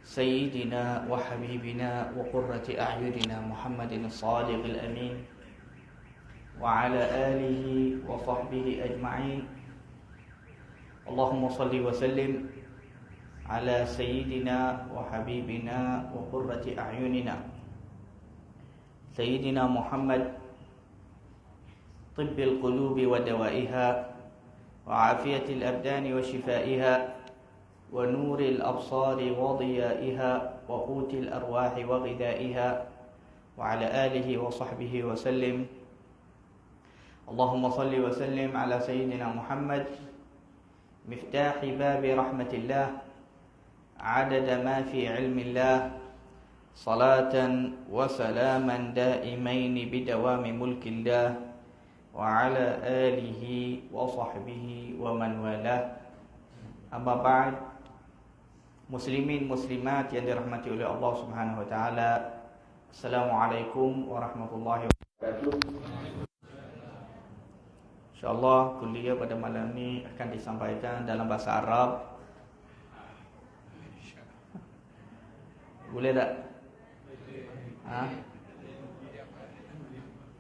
سيدنا وحبيبنا وقرة أعيننا محمد الصادق الأمين وعلى آله وصحبه أجمعين. اللهم صل وسلم على سيدنا وحبيبنا وقرة أعيننا سيدنا محمد طب القلوب ودوائها وعافية الأبدان وشفائها ونور الأبصار وضيائها وقوت الأرواح وغذائها وعلى آله وصحبه وسلم. اللهم صل وسلم على سيدنا محمد مفتاح باب رحمة الله عدد ما في علم الله صلاة وسلاما دائمين بدوام ملك الله وعلى آله وصحبه ومن والاه. أما بعد, muslimin muslimat yang dirahmati oleh Allah Subhanahu wa taala, Assalamualaikum warahmatullahi wabarakatuh. InsyaAllah kuliah pada malam ni akan disampaikan dalam bahasa Arab. Boleh tak?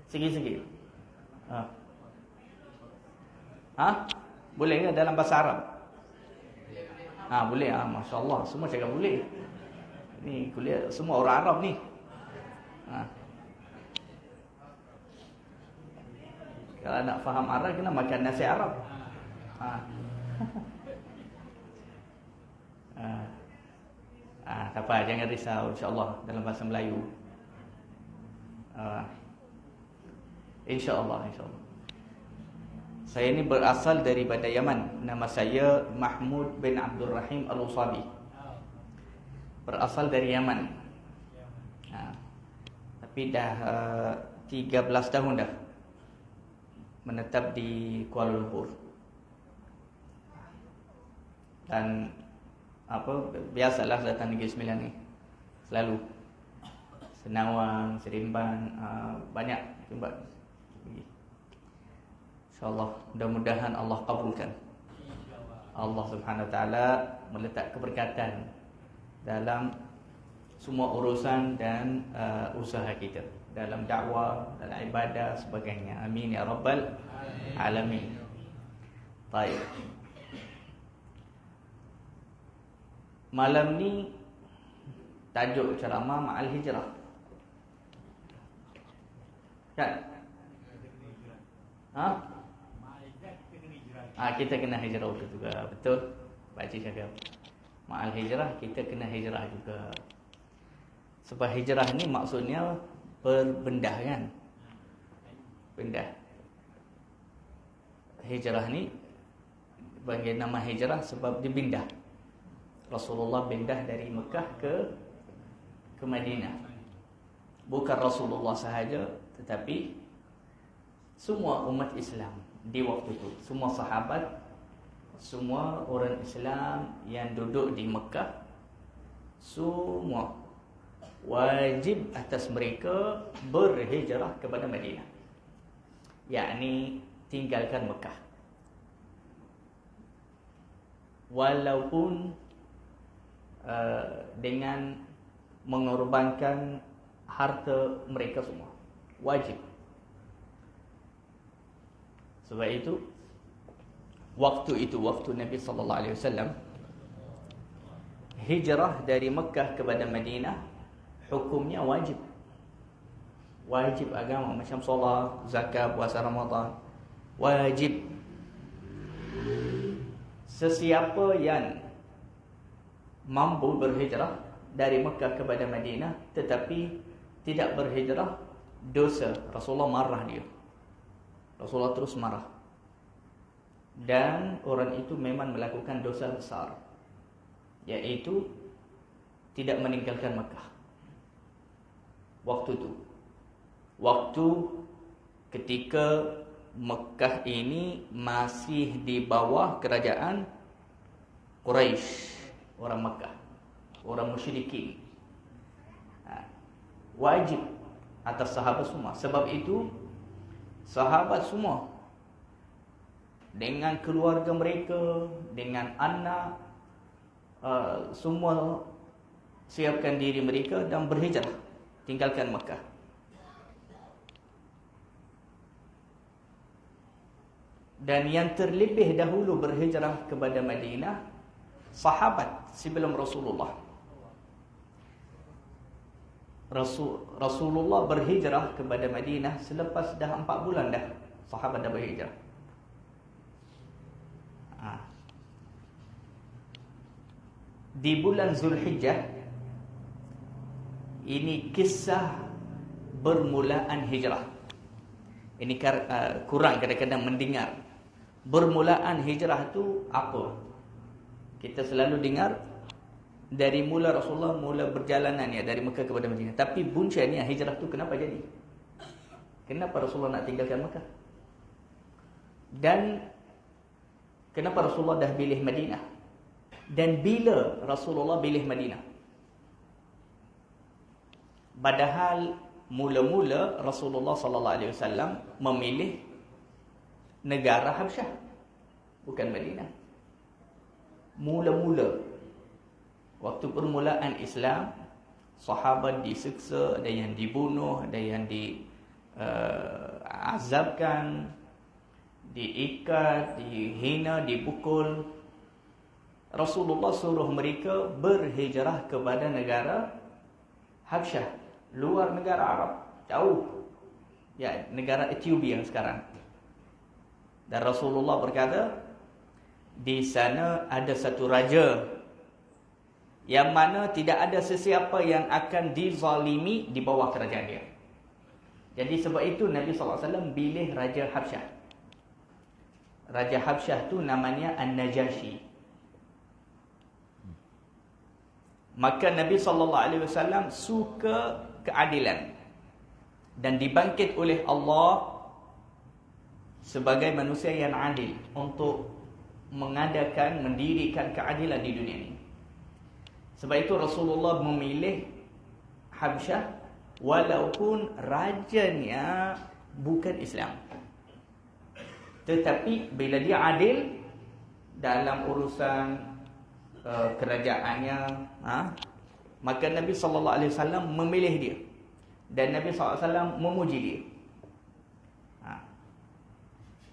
Sikit-sikit. Boleh ke dalam bahasa Arab? Boleh. Masya Allah, semua cakap boleh. Ni kuliah semua orang Arab ni. Kalau nak faham Arab, kena makan nasi Arab. Tak apa, jangan risau, insya-Allah dalam bahasa Melayu. Insya-Allah. Saya ni berasal daripada Yaman. Nama saya Mahmud bin Abdul Rahim Al-Usabi. Berasal dari Yaman. Tapi dah 13 tahun dah menetap di Kuala Lumpur. Dan biasalah datang Negeri Sembilan ni. Selalu Senawang, Seremban, banyak tempat pergi. InsyaAllah, mudah-mudahan Allah kabulkan. Allah Subhanahu Wa Taala meletak keberkatan dalam semua urusan dan usaha kita, dalam dakwah, dalam ibadah, sebagainya. Amin ya rabbal alamin. Baik. Malam ni tajuk ceramah Ma'al Hijrah. Kan? Kita kena hijrah juga. Betul? Pakcik cakap Ma'al Hijrah, kita kena hijrah juga. Sebab hijrah ni maksudnya berbendah, kan? Bendah. Hijrah ni bagi nama hijrah sebab dia pindah. Rasulullah pindah dari Mekah ke Madinah. Bukan Rasulullah sahaja, tetapi semua umat Islam di waktu itu, semua sahabat, semua orang Islam yang duduk di Mekah, semua wajib atas mereka berhijrah kepada Madinah, yakni tinggalkan Mekah. Walaupun dengan mengorbankan harta mereka semua, wajib. Sebab itu waktu Nabi sallallahu alaihi wasallam hijrah dari Mekah kepada Madinah, hukumnya wajib. Wajib agama, macam solat, zakat, puasa Ramadan, wajib. Sesiapa yang mampu berhijrah dari Mekah kepada Madinah tetapi tidak berhijrah, dosa. Rasulullah marah dia. Rasulullah terus marah. Dan orang itu memang melakukan dosa besar, iaitu tidak meninggalkan Mekah. Waktu ketika Mekah ini masih di bawah kerajaan Quraisy, orang Mekah, orang musyrikin. Wajib atas sahabat semua. Sebab itu sahabat semua dengan keluarga mereka, dengan anak, semua siapkan diri mereka dan berhijrah, tinggalkan Mekah. Dan yang terlebih dahulu berhijrah kepada Madinah sahabat sebelum Rasulullah. Rasulullah berhijrah kepada Madinah selepas dah 4 bulan dah sahabat dah berhijrah. Di bulan Zulhijjah, ini kisah bermulaan hijrah. Ini kurang kadang-kadang mendengar. Bermulaan hijrah tu apa? Kita selalu dengar dari mula Rasulullah mula perjalanannya dari Mekah kepada Madinah. Tapi buncanya hijrah tu kenapa jadi? Kenapa Rasulullah nak tinggalkan Mekah? Dan kenapa Rasulullah dah pilih Madinah? Dan bila Rasulullah pilih Madinah? Padahal mula-mula Rasulullah sallallahu alaihi wasallam memilih negara Habsyah, bukan Madinah. Mula-mula waktu permulaan Islam, sahabat disiksa, ada yang dibunuh, ada yang diazabkan, diikat, dihina, dipukul. Rasulullah suruh mereka berhijrah kepada negara Habsyah, luar negara Arab, jauh. Ya, negara Ethiopia sekarang. Dan Rasulullah berkata, di sana ada satu raja yang mana tidak ada sesiapa yang akan dizalimi di bawah kerajaan dia. Jadi sebab itu Nabi SAW pilih Raja Habsyah. Raja Habsyah tu namanya An-Najashi. Maka Nabi SAW suka keadilan dan dibangkit oleh Allah sebagai manusia yang adil untuk mendirikan keadilan di dunia ini. Sebab itu Rasulullah memilih Habsyah walaupun rajanya bukan Islam. Tetapi bila dia adil dalam urusan kerajaannya, maka Nabi SAW memilih dia. Dan Nabi SAW memuji dia.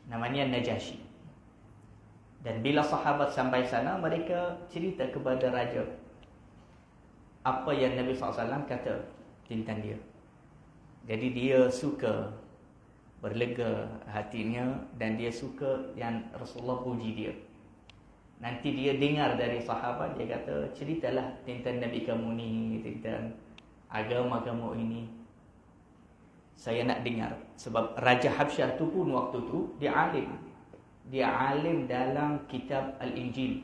Namanya Najashi. Dan bila sahabat sampai sana, mereka cerita kepada raja apa yang Nabi SAW kata tentang dia. Jadi dia suka, berlega hatinya, dan dia suka yang Rasulullah puji dia. Nanti dia dengar dari sahabat, dia kata, ceritalah tentang Nabi kamu ni, tentang agama kamu ini. Saya nak dengar. Sebab Raja Habsyah tu pun waktu tu dia alim. Dia alim dalam kitab Al-Injil.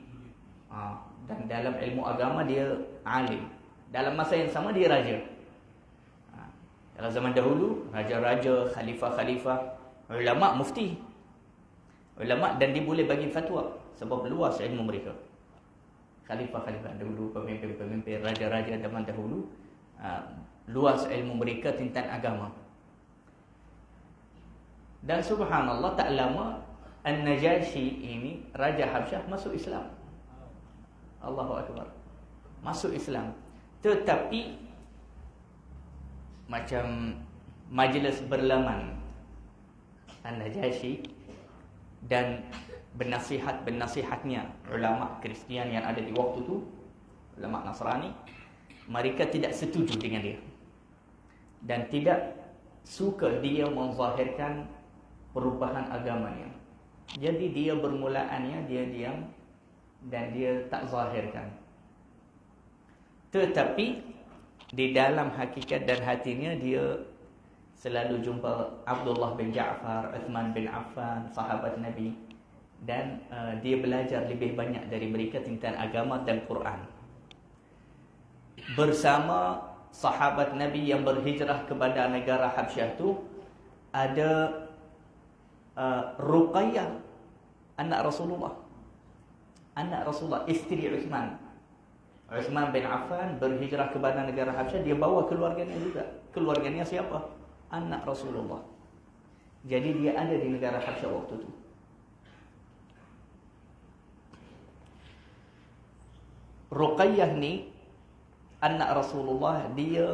Dan dalam ilmu agama dia alim. Dalam masa yang sama dia raja. Dalam zaman dahulu, raja-raja, khalifah-khalifah, ulama, mufti. Ulama, dan dia boleh bagi fatwa sebab luas ilmu mereka. Khalifah-khalifah dahulu, pemimpin-pemimpin, raja-raja zaman dahulu, luas ilmu mereka tentang agama. Dan subhanallah, tak lama An-Najashi ini, Raja Habsyah, masuk Islam. Allahu Akbar. Masuk Islam. Tetapi macam majlis berlaman An-Najashi dan benasihatnya ulama Kristian yang ada di waktu itu, ulama Nasrani, mereka tidak setuju dengan dia dan tidak suka dia menzahirkan perubahan agamanya. Jadi dia bermulaannya dia diam dan dia tak zahirkan. Tetapi di dalam hakikat dan hatinya dia selalu jumpa Abdullah bin Ja'far, Uthman bin Affan, sahabat Nabi, dan dia belajar lebih banyak dari mereka tentang agama dan Quran. Bersama sahabat Nabi yang berhijrah kepada negara Habsyah itu ada Ruqayyah, anak Rasulullah. Anak Rasulullah, isteri Uthman. Uthman bin Affan berhijrah kepada negara Habsyah, dia bawa keluarganya juga. Keluarganya siapa? Anak Rasulullah. Jadi dia ada di negara Habsyah waktu itu. Ruqayyah ni anak Rasulullah, dia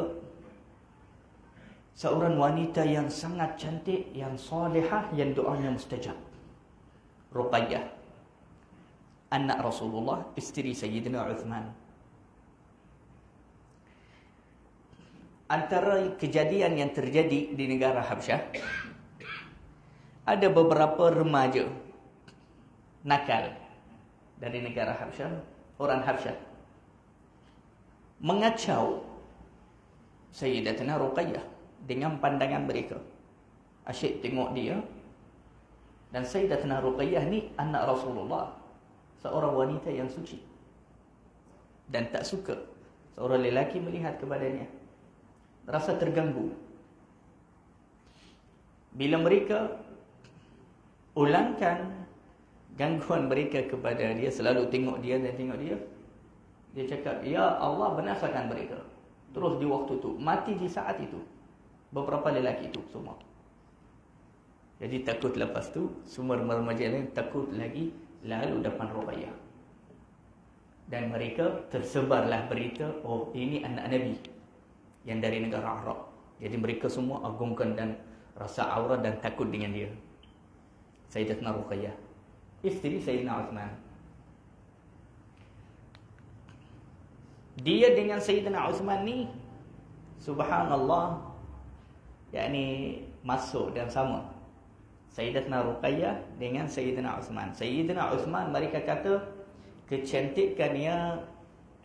seorang wanita yang sangat cantik, yang solehah, yang doanya mustajab. Ruqayyah, anak Rasulullah, isteri Sayyidina Uthman. Antara kejadian yang terjadi di negara Habsyah, ada beberapa remaja nakal dari negara Habsyah, orang Habsyah, mengacau Sayyidatina Ruqayyah dengan pandangan mereka. Asyik tengok dia. Dan Sayyidatina Ruqayyah ni anak Rasulullah, seorang wanita yang suci, dan tak suka seorang lelaki melihat kepadanya. Rasa terganggu. Bila mereka ulangkan gangguan mereka kepada dia, selalu tengok dia dan tengok dia, dia cakap, ya Allah binasakan mereka. Terus di waktu itu, mati di saat itu beberapa lelaki itu semua. Jadi takut lepas tu, semua remaja lain takut lagi lalu depan Ruqayyah. Dan mereka tersebarlah berita, oh ini anak Nabi yang dari negara Arab. Jadi mereka semua agungkan dan rasa aurat dan takut dengan dia. Sayyidatina Ruqayyah, isteri Sayyidina Uthman. Dia dengan Sayyidina Uthman ni, subhanallah, yakni masuk dan sama. Sayyidatina Ruqayyah dengan Sayyidina Uthman. Sayyidina Uthman mereka kata kecantikannya,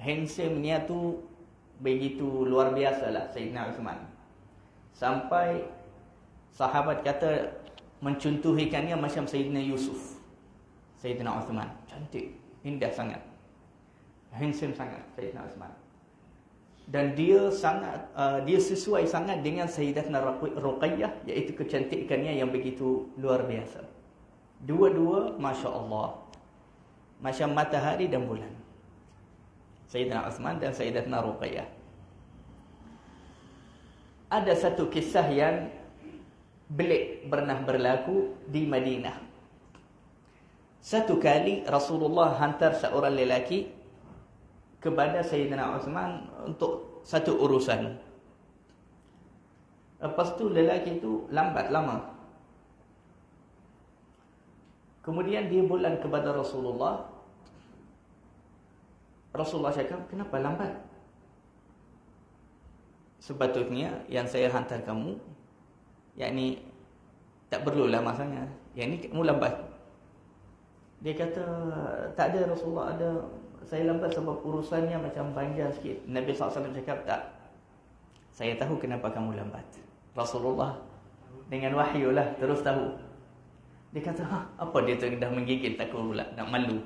handsome-nya tu begitu luar biasa lah Sayyidina Uthman. Sampai sahabat kata mencontohikannya macam Sayyidina Yusuf. Sayyidina Uthman cantik, indah sangat, handsome sangat Sayyidina Uthman. Dan dia sangat dia sesuai sangat dengan Sayyidatina Ruqayyah, iaitu kecantikannya yang begitu luar biasa. Dua-dua masya-Allah, macam matahari dan bulan, Sayyidina Uthman dan Sayyidatina Ruqayyah. Ada satu kisah yang belik pernah berlaku di Madinah. Satu kali Rasulullah hantar seorang lelaki kepada Sayyidina Uthman untuk satu urusan. Lepas tu lelaki itu lambat lama. Kemudian dia bulan kepada Rasulullah. Rasulullah cakap, kenapa lambat? Sepatutnya yang saya hantar kamu, yakni tak perlulah masanya, yang ni kamu lambat. Dia kata, tak ada Rasulullah, ada, saya lambat sebab urusannya macam panjang sikit. Nabi SAW cakap, tak, saya tahu kenapa kamu lambat. Rasulullah dengan wahyu lah terus tahu. Dia kata, apa dia tu dah menggigil, takut pula, nak malu.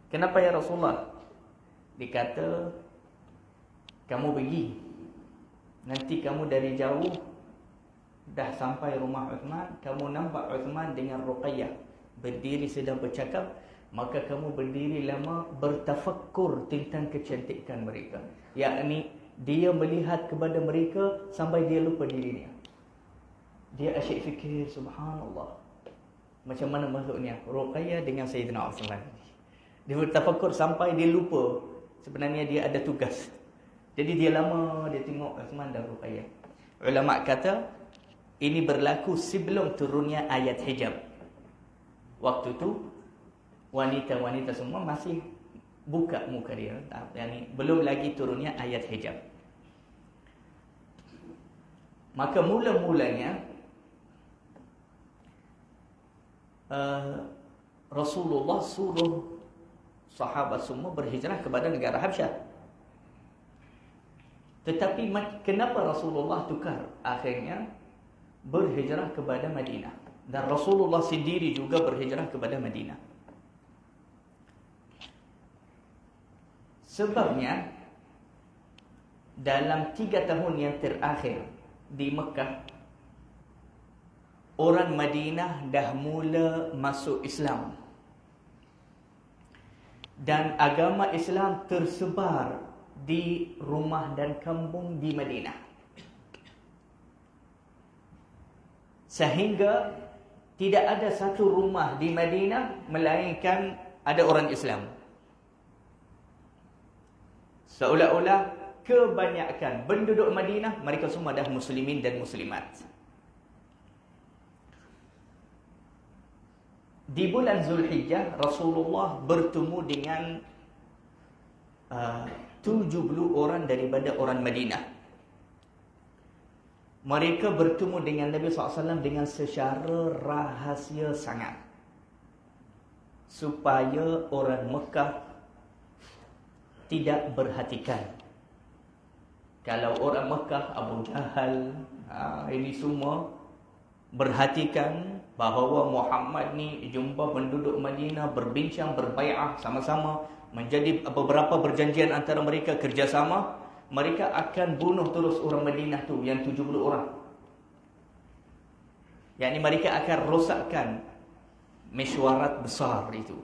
Kenapa ya Rasulullah? Dia kata, kamu pergi, nanti kamu dari jauh dah sampai rumah Uthman, kamu nampak Uthman dengan Ruqayyah berdiri sedang bercakap, maka kamu berdiri lama bertafakkur tentang kecantikan mereka. Yakni dia melihat kepada mereka sampai dia lupa dirinya. Dia asyik fikir, subhanallah, macam mana maksudnya Ruqayyah dengan Sayyidina Uthman. Dia bertafakkur sampai dia lupa sebenarnya dia ada tugas. Jadi dia lama dia tengok Uthman dan Ruqayyah. Ulama kata ini berlaku sebelum turunnya ayat hijab. Waktu tu wanita-wanita semua masih buka muka dia, yani belum lagi turunnya ayat hijab. Maka mula-mulanya Rasulullah suruh sahabat semua berhijrah kepada negara Habsyah. Tetapi kenapa Rasulullah tukar akhirnya berhijrah kepada Madinah, dan Rasulullah sendiri juga berhijrah kepada Madinah? Sebabnya dalam 3 tahun yang terakhir di Mekah, orang Madinah dah mula masuk Islam, dan agama Islam tersebar di rumah dan kampung di Madinah, sehingga tidak ada satu rumah di Madinah melainkan ada orang Islam. Seolah-olah kebanyakan penduduk Madinah mereka semua dah muslimin dan muslimat. Di bulan Zulhijjah Rasulullah bertemu dengan 70 orang daripada orang Madinah. Mereka bertemu dengan Nabi SAW dengan secara rahasia sangat, supaya orang Mekah tidak berhatikan. Kalau orang Mekah, Abu Jahal, ini semua berhatikan bahawa Muhammad ni jumpa penduduk Madinah, berbincang, berbai'ah sama-sama, menjadi beberapa perjanjian antara mereka kerjasama, mereka akan bunuh terus orang Madinah tu yang 70 orang. Yakni mereka akan rosakkan mesyuarat besar itu.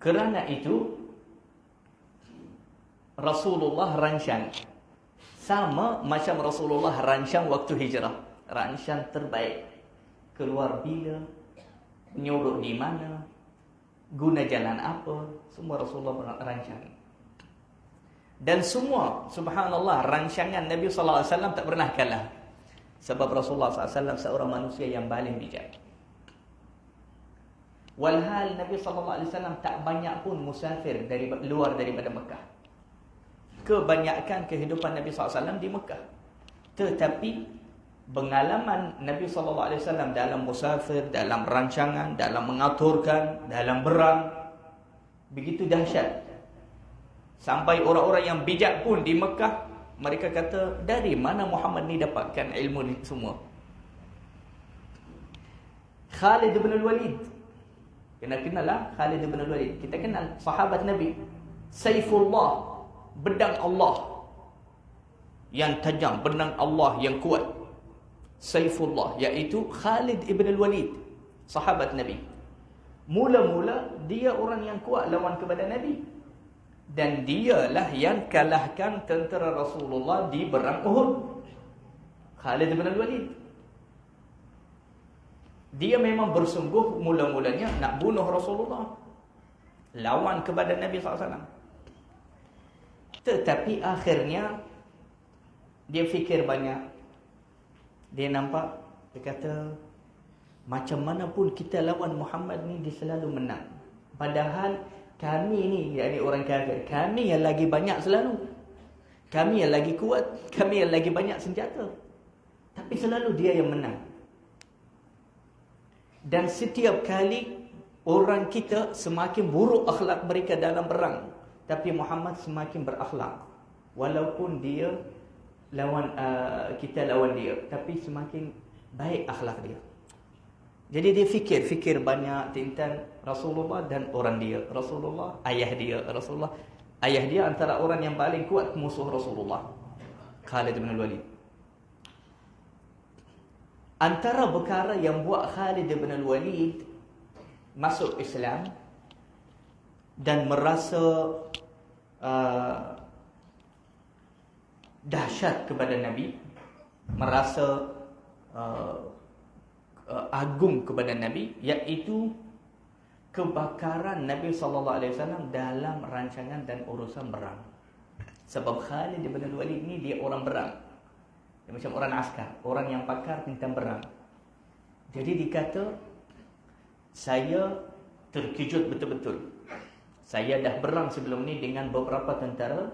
Kerana itu Rasulullah rancang sama macam Rasulullah rancang waktu hijrah. Rancang terbaik. Keluar bila, menyuruh di mana, guna jalan apa, semua Rasulullah rancang. Dan semua, subhanallah, rancangan Nabi SAW tak pernah kalah. Sebab Rasulullah SAW seorang manusia yang paling bijak. Walhal Nabi SAW tak banyak pun musafir luar daripada Mekah. Kebanyakan kehidupan Nabi SAW di Mekah. Tetapi pengalaman Nabi SAW dalam musafir, dalam rancangan, dalam mengaturkan, dalam berang, begitu dahsyat. Sampai orang-orang yang bijak pun di Mekah, mereka kata, dari mana Muhammad ni dapatkan ilmu ni semua? Khalid bin al-Walid. Kenal lah Khalid bin al-Walid. Kita kenal sahabat Nabi. Saifullah, pedang Allah yang tajam, pedang Allah yang kuat. Saifullah, iaitu Khalid ibn al-Walid, sahabat Nabi. Mula-mula dia orang yang kuat lawan kepada Nabi. Dan dialah yang kalahkan tentera Rasulullah di perang Uhud. Khalid bin al-Walid. Dia memang bersungguh mula-mulanya nak bunuh Rasulullah, lawan kepada Nabi SAW. Tetapi akhirnya dia fikir banyak. Dia nampak, dia kata, macam mana pun kita lawan Muhammad ni, dia selalu menang. Padahal kami ni, yakni orang kafir, kami yang lagi banyak selalu. Kami yang lagi kuat, kami yang lagi banyak senjata. Tapi selalu dia yang menang. Dan setiap kali orang kita semakin buruk akhlak mereka dalam perang, tapi Muhammad semakin berakhlak. Walaupun dia lawan kita lawan dia, tapi semakin baik akhlak dia. Jadi dia fikir banyak tentang Rasulullah dan orang dia. Rasulullah, ayah dia. Rasulullah, ayah dia antara orang yang paling kuat musuh Rasulullah, Khalid bin al-Walid. Antara perkara yang buat Khalid bin al-Walid masuk Islam dan merasa dahsyat kepada Nabi, merasa agung kepada Nabi, iaitu kebakaran Nabi SAW dalam rancangan dan urusan perang. Sebab Khalid bin al-Walid ni dia orang perang. Dia macam orang askar, orang yang pakar tentang perang. Jadi dikata, saya terkejut betul-betul. Saya dah berang sebelum ni dengan beberapa tentara.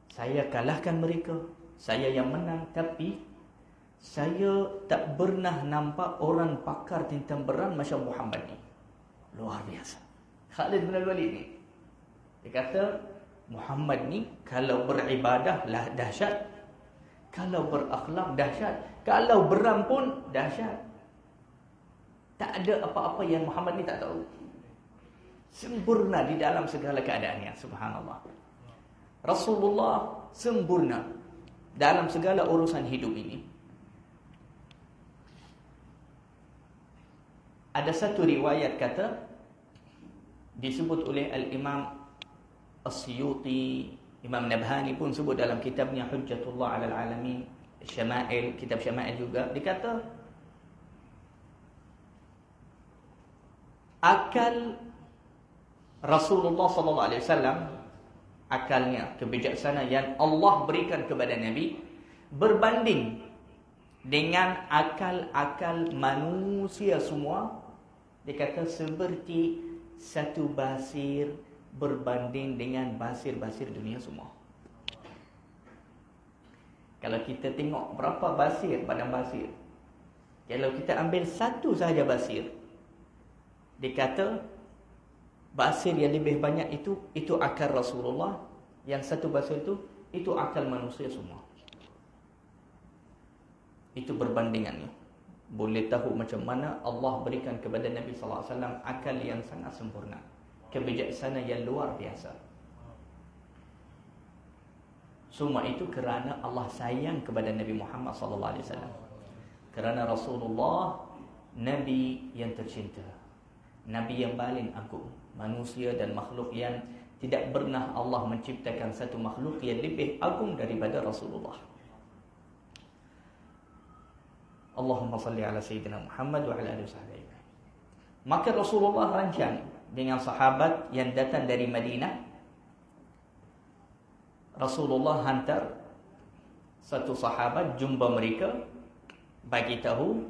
Saya kalahkan mereka. Saya yang menang. Tapi saya tak pernah nampak orang pakar tentang perang macam Muhammad ni. Luar biasa. Khalid bin al-Walid ni, dia kata, Muhammad ni kalau beribadah lah dahsyat, kalau berakhlak dahsyat, kalau berang pun dahsyat. Tak ada apa-apa yang Muhammad ni tak tahu. Sempurna di dalam segala keadaannya. Subhanallah. Rasulullah sempurna dalam segala urusan hidup ini. Ada satu riwayat kata, disebut oleh Al-Imam As-Suyuti, Imam Nabhani pun sebut dalam kitabnya Hujjatullah 'alal 'alamin, Syama'il, kitab Syama'il juga, dikata akal Rasulullah sallallahu alaihi wasallam akalnya, kebijaksanaan yang Allah berikan kepada Nabi berbanding dengan akal-akal manusia semua. Dia kata seperti satu basir berbanding dengan basir-basir dunia semua. Kalau kita tengok berapa basir, padang basir, kalau kita ambil satu sahaja basir, dia kata basir yang lebih banyak itu akal Rasulullah. Yang satu basir itu akal manusia semua. Itu berbandingannya. Boleh tahu macam mana Allah berikan kepada Nabi sallallahu alaihi wasallam akal yang sangat sempurna, kebijaksanaan yang luar biasa. Semua itu kerana Allah sayang kepada Nabi Muhammad sallallahu alaihi wasallam. Kerana Rasulullah Nabi yang tercinta, Nabi yang paling agung, manusia dan makhluk yang tidak pernah Allah menciptakan satu makhluk yang lebih agung daripada Rasulullah. Allahumma salli ala Sayyidina Muhammad wa ala alihi wasallam. Maka Rasulullah rancang dengan sahabat yang datang dari Madinah. Rasulullah hantar satu sahabat jumpa mereka, bagi tahu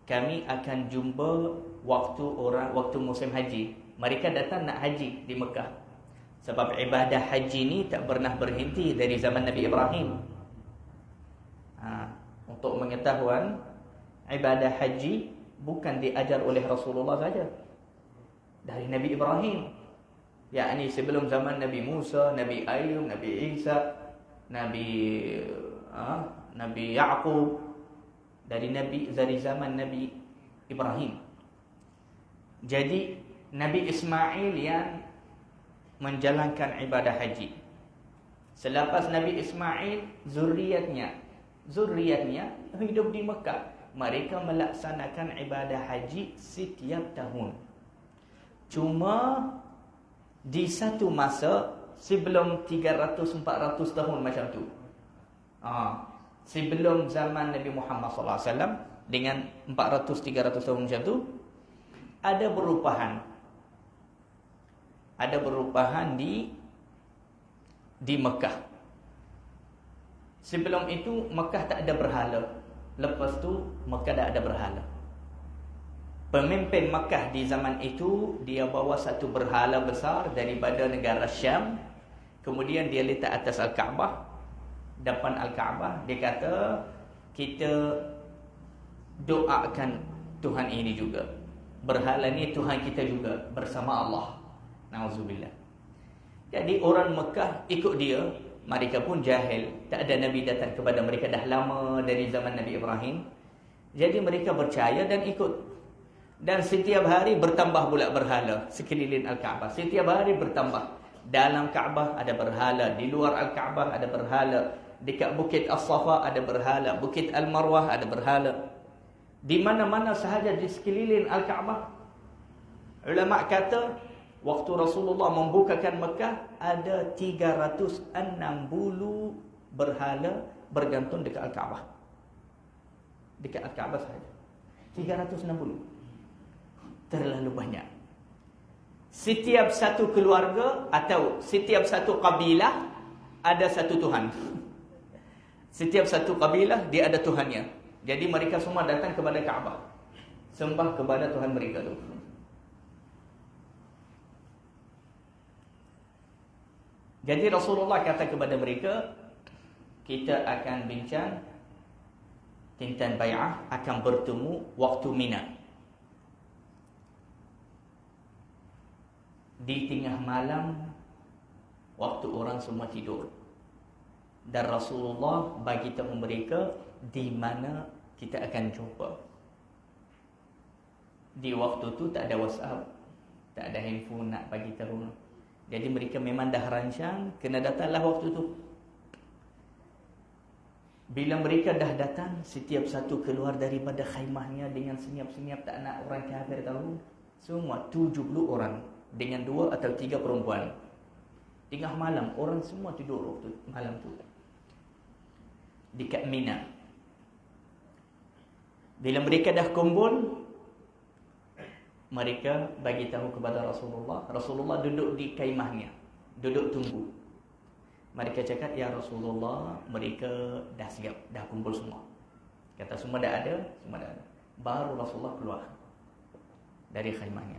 kami akan jumpa waktu musim haji. Mereka datang nak haji di Mekah. Sebab ibadah haji ni tak pernah berhenti dari zaman Nabi Ibrahim. Untuk mengetahuan, ibadah haji bukan diajar oleh Rasulullah saja. Dari Nabi Ibrahim. Yakni sebelum zaman Nabi Musa, Nabi Ayub, Nabi Isa, Nabi Yaqub, dari zaman Nabi Ibrahim. Jadi Nabi Ismail yang menjalankan ibadah haji. Selepas Nabi Ismail, zuriatnya hidup di Mekah. Mereka melaksanakan ibadah haji setiap tahun. Cuma di satu masa sebelum 300-400 tahun macam tu, sebelum zaman Nabi Muhammad SAW, dengan 400-300 tahun macam tu, ada perubahan di Mekah. Sebelum itu Mekah tak ada berhala. Lepas tu Mekah dah ada berhala. Pemimpin Mekah di zaman itu, dia bawa satu berhala besar daripada negara Syam. Kemudian dia letak atas Al-Kaabah, depan Al-Kaabah. Dia kata, kita doakan Tuhan ini juga. Berhala ni Tuhan kita juga bersama Allah. Na'udzubillah. Jadi orang Mekah ikut dia. Mereka pun jahil. Tak ada Nabi datang kepada mereka dah lama dari zaman Nabi Ibrahim. Jadi mereka percaya dan ikut. Dan setiap hari bertambah pula berhala sekeliling Al-Kaabah. Setiap hari bertambah. Dalam Kaabah ada berhala, di luar Al-Kaabah ada berhala, dekat Bukit As-Safa ada berhala, Bukit Al-Marwah ada berhala. Di mana-mana sahaja di sekeliling Al-Kaabah. Ulama kata, waktu Rasulullah membukakan Mekah, ada 360 berhala bergantung dekat Al-Kaabah. Dekat Al-Kaabah sahaja 360. Terlalu banyak. Setiap satu keluarga atau setiap satu kabilah ada satu Tuhan. Setiap satu kabilah dia ada Tuhannya. Jadi mereka semua datang kepada Kaabah, sembah kepada Tuhan mereka tu. Jadi Rasulullah kata kepada mereka, kita akan bincang tentang bai'ah, akan bertemu waktu Mina. Di tengah malam, waktu orang semua tidur. Dan Rasulullah bagi tahu mereka di mana kita akan jumpa. Di waktu tu tak ada WhatsApp, tak ada handphone nak bagi tahu. Jadi mereka memang dah rancang, kena datanglah waktu tu. Bila mereka dah datang, setiap satu keluar daripada khaimahnya dengan senyap-senyap, tak nak orang kafir tahu. Semua 70 orang dengan 2 atau 3 perempuan. Tengah malam, orang semua tidur waktu malam tu. Dekat Mina. Bila mereka dah kumpul, mereka bagi tahu kepada Rasulullah. Rasulullah duduk di kaimahnya, duduk tunggu. Mereka cakap, ya Rasulullah, mereka dah siap, dah kumpul semua. Kata semua dah ada, semua dah ada. Baru Rasulullah keluar dari khaymahnya.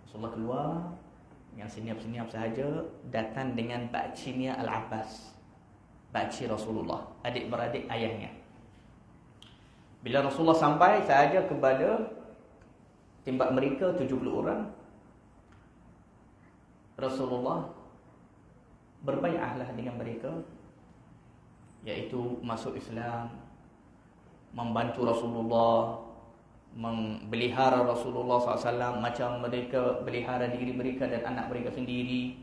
Rasulullah keluar, yang senyap-senyap sahaja, datang dengan bakcinya Al-Abbas, bakci Rasulullah, adik-beradik ayahnya. Bila Rasulullah sampai sahaja kepada timbak mereka 70 orang, Rasulullah berbai'ahlah dengan mereka, iaitu masuk Islam, membantu Rasulullah, memelihara Rasulullah SAW macam mereka pelihara diri mereka dan anak mereka sendiri.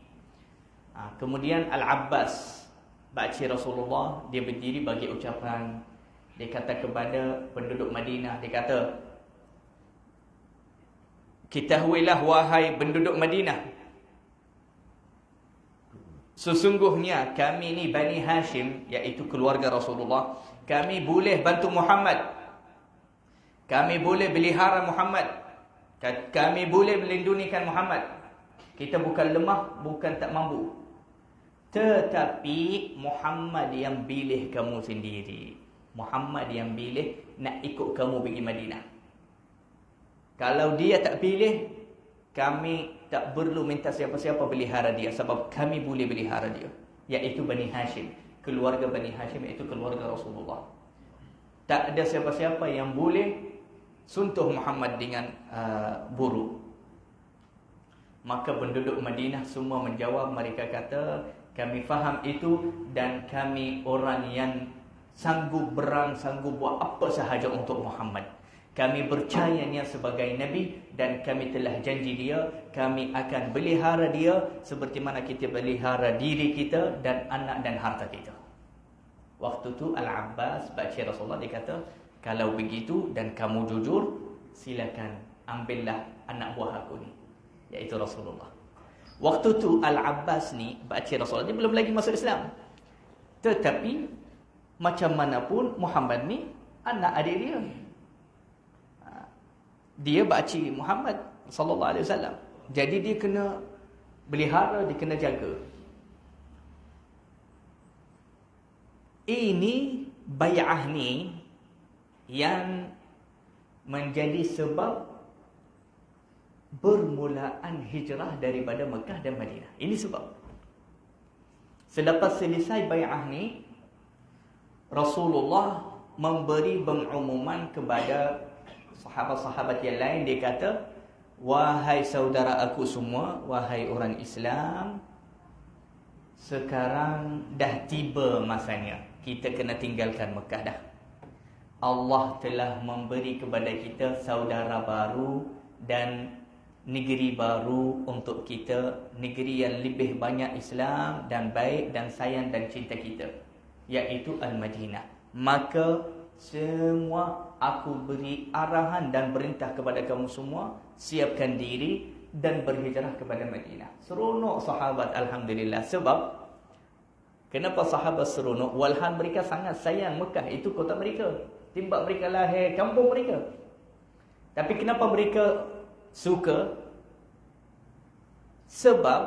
Kemudian Al-Abbas, bakcik Rasulullah, dia berdiri bagi ucapan. Dia kata kepada penduduk Madinah, dia kata, ketahuilah wahai penduduk Madinah, sesungguhnya kami ni Bani Hashim, iaitu keluarga Rasulullah, kami boleh bantu Muhammad, kami boleh pelihara Muhammad, kami boleh melindungikan Muhammad. Kita bukan lemah, bukan tak mampu, tetapi Muhammad yang pilih kamu sendiri. Muhammad yang pilih nak ikut kamu pergi Madinah. Kalau dia tak pilih, kami tak perlu minta siapa-siapa pelihara dia, sebab kami boleh pelihara dia, iaitu Bani Hashim, keluarga Bani Hashim, iaitu keluarga Rasulullah. Tak ada siapa-siapa yang boleh suntuh Muhammad dengan buruk. Maka penduduk Madinah semua menjawab, mereka kata, kami faham itu dan kami orang yang sanggup berang, sanggup buat apa sahaja untuk Muhammad. Kami percayanya sebagai Nabi dan kami telah janji dia, kami akan pelihara dia seperti mana kita pelihara diri kita dan anak dan harta kita. Waktu tu Al-Abbas, bakcik Rasulullah, dia kata, kalau begitu dan kamu jujur, silakan ambillah anak buah aku ni, iaitu Rasulullah. Waktu tu Al-Abbas ni, bakcik Rasulullah, dia belum lagi masuk Islam. Tetapi macam mana pun Muhammad ni anak adik dia. Dia bakcik Muhammad sallallahu alaihi wasallam. Jadi dia kena pelihara, dia kena jaga. Ini bai'ah ni yang menjadi sebab bermulaan hijrah daripada Mekah dan Madinah. Ini sebab. Selepas selesai bai'ah ni, Rasulullah memberi pengumuman kepada sahabat-sahabat yang lain. Dia kata, wahai saudara aku semua, wahai orang Islam, sekarang dah tiba masanya kita kena tinggalkan Mekah dah. Allah telah memberi kepada kita saudara baru dan negeri baru untuk kita, negeri yang lebih banyak Islam dan baik dan sayang dan cinta kita, iaitu Al-Madinah. Maka semua aku beri arahan dan perintah kepada kamu semua, siapkan diri dan berhijrah kepada Madinah. Seronok sahabat, alhamdulillah. Sebab kenapa sahabat seronok? Walhal mereka sangat sayang Mekah, itu kota mereka, timbak mereka lahir, kampung mereka. Tapi kenapa mereka suka? Sebab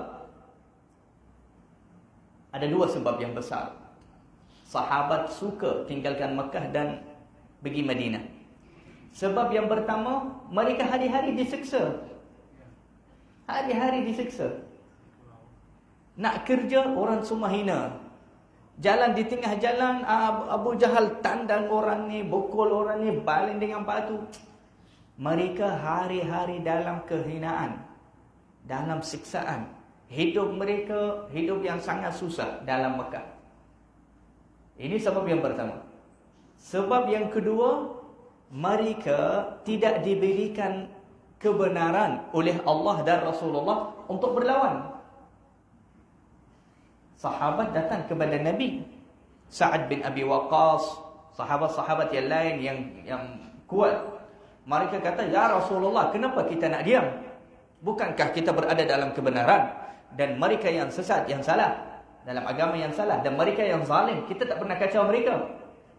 ada dua sebab yang besar. Sahabat suka tinggalkan Mekah dan pergi Madinah. Sebab yang pertama, mereka hari-hari disiksa. Hari-hari disiksa. Nak kerja, orang semua hina. Jalan di tengah jalan, Abu Jahal tandang orang ni, pukul orang ni, baling dengan batu. Mereka hari-hari dalam kehinaan, dalam siksaan. Hidup mereka, hidup yang sangat susah dalam Mekah. Ini sebab yang pertama. Sebab yang kedua, mereka tidak diberikan kebenaran oleh Allah dan Rasulullah untuk berlawan. Sahabat datang kepada Nabi, Sa'ad bin Abi Waqqas, sahabat-sahabat yang lain yang kuat. Mereka kata, ya Rasulullah, kenapa kita nak diam? Bukankah kita berada dalam kebenaran? Dan mereka yang sesat, yang salah, dalam agama yang salah, dan mereka yang zalim, kita tak pernah kacau mereka.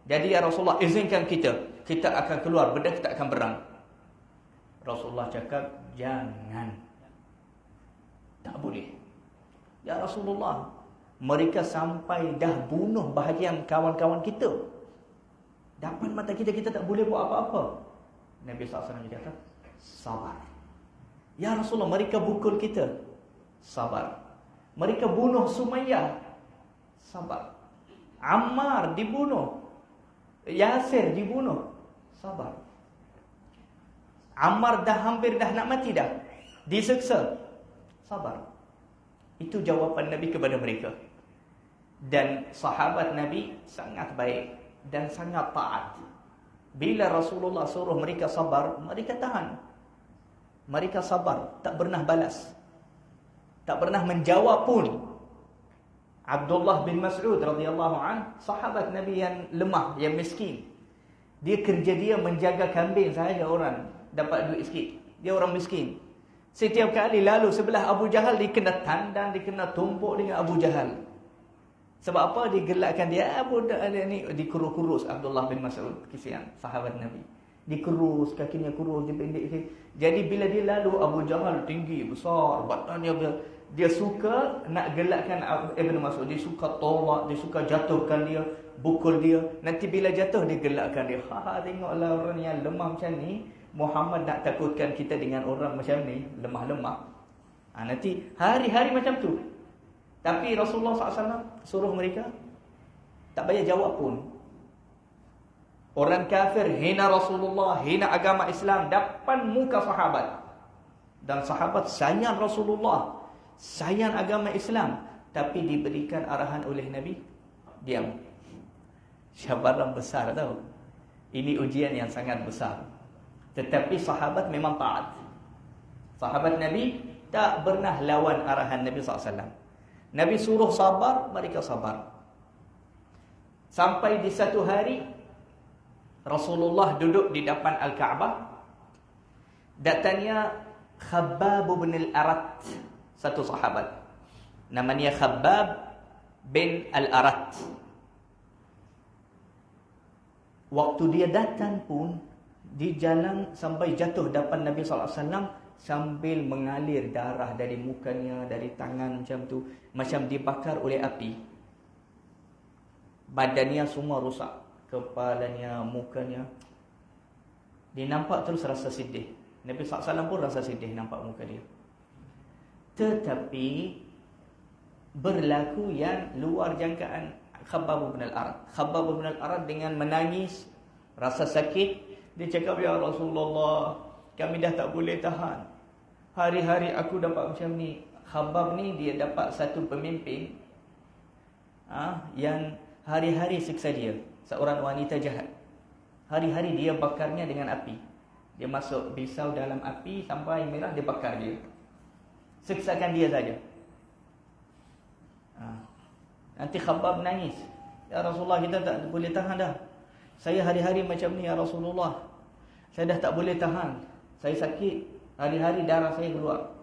Jadi ya Rasulullah, izinkan kita akan keluar, bedah kita akan berang. Rasulullah cakap, jangan, tak boleh. Ya Rasulullah, Mereka sampai dah bunuh bahagian kawan-kawan kita. Depan mata kita, kita tak boleh buat apa-apa. Nabi SAW dia kata, sabar. Ya Rasulullah, mereka pukul kita. Sabar. Mereka bunuh Sumayyah. Sabar. Ammar dibunuh. Yasir dibunuh. Sabar. Ammar dah hampir dah nak mati dah. Diseksa. Sabar. Itu jawapan Nabi kepada mereka. Dan sahabat Nabi sangat baik dan sangat taat. Bila Rasulullah suruh mereka sabar, mereka tahan. Mereka sabar, tak pernah balas, tak pernah menjawab pun. Abdullah bin Mas'ud radhiyallahu an, sahabat Nabi yang lemah, yang miskin. Dia kerja dia menjaga kambing sahaja, orang dapat duit sikit. Dia orang miskin. Setiap kali lalu sebelah Abu Jahal, dia kena tandang, dia kena tumpuk dengan Abu Jahal. Sebab apa? Digelakkan dia, budak ni dikurus-kurus. Abdullah bin Mas'ud, kisian sahabat Nabi, dikurus, kakinya kurus, dipendek. Jadi bila dia lalu, Abu Jahal tinggi, besar, badannya dia suka nak gelakkan Ibn Mas'ud. Dia suka tolak, dia suka jatuhkan dia, bukul dia. Nanti bila jatuh, dia gelakkan dia. Tengoklah orang yang lemah macam ni. Muhammad nak takutkan kita dengan orang macam ni, lemah-lemah. Nanti hari-hari macam tu. Tapi Rasulullah SAW suruh mereka, tak payah jawab pun. Orang kafir hina Rasulullah, hina agama Islam depan muka sahabat. Dan sahabat sayang Rasulullah, sayang agama Islam. Tapi diberikan arahan oleh Nabi, diam. Cabaran besar tau. Ini ujian yang sangat besar. Tetapi sahabat memang taat. Sahabat Nabi tak pernah lawan arahan Nabi SAW. Nabi suruh sabar, mereka sabar. Sampai di satu hari, Rasulullah duduk di depan Al-Kaabah. Datangnya Khabbab bin Al-Arat, satu sahabat. Namanya Khabbab bin Al-Arat. Waktu dia datang pun, di jalan sampai jatuh depan Nabi SAW, sambil mengalir darah dari mukanya, dari tangan macam tu, macam dibakar oleh api. Badannya semua rosak, kepalanya, mukanya. Dia nampak terus rasa sedih. Nabi SAW pun rasa sedih nampak muka dia. Tetapi berlaku yang luar jangkaan Khabbab bin Al-Arat. Khabbab bin Al-Arat dengan menangis, rasa sakit, dia cakap, ya Rasulullah, kami dah tak boleh tahan. Hari-hari aku dapat macam ni. Khabbab ni dia dapat satu pemimpin yang hari-hari siksa dia. Seorang wanita jahat. Hari-hari dia bakarnya dengan api. Dia masuk pisau dalam api sampai merah, dia bakar dia. Siksakan dia saja. Nanti Khabbab nangis. Ya Rasulullah, kita tak boleh tahan dah. Saya hari-hari macam ni ya Rasulullah. Saya dah tak boleh tahan. Saya sakit. Hari-hari darah saya keluar.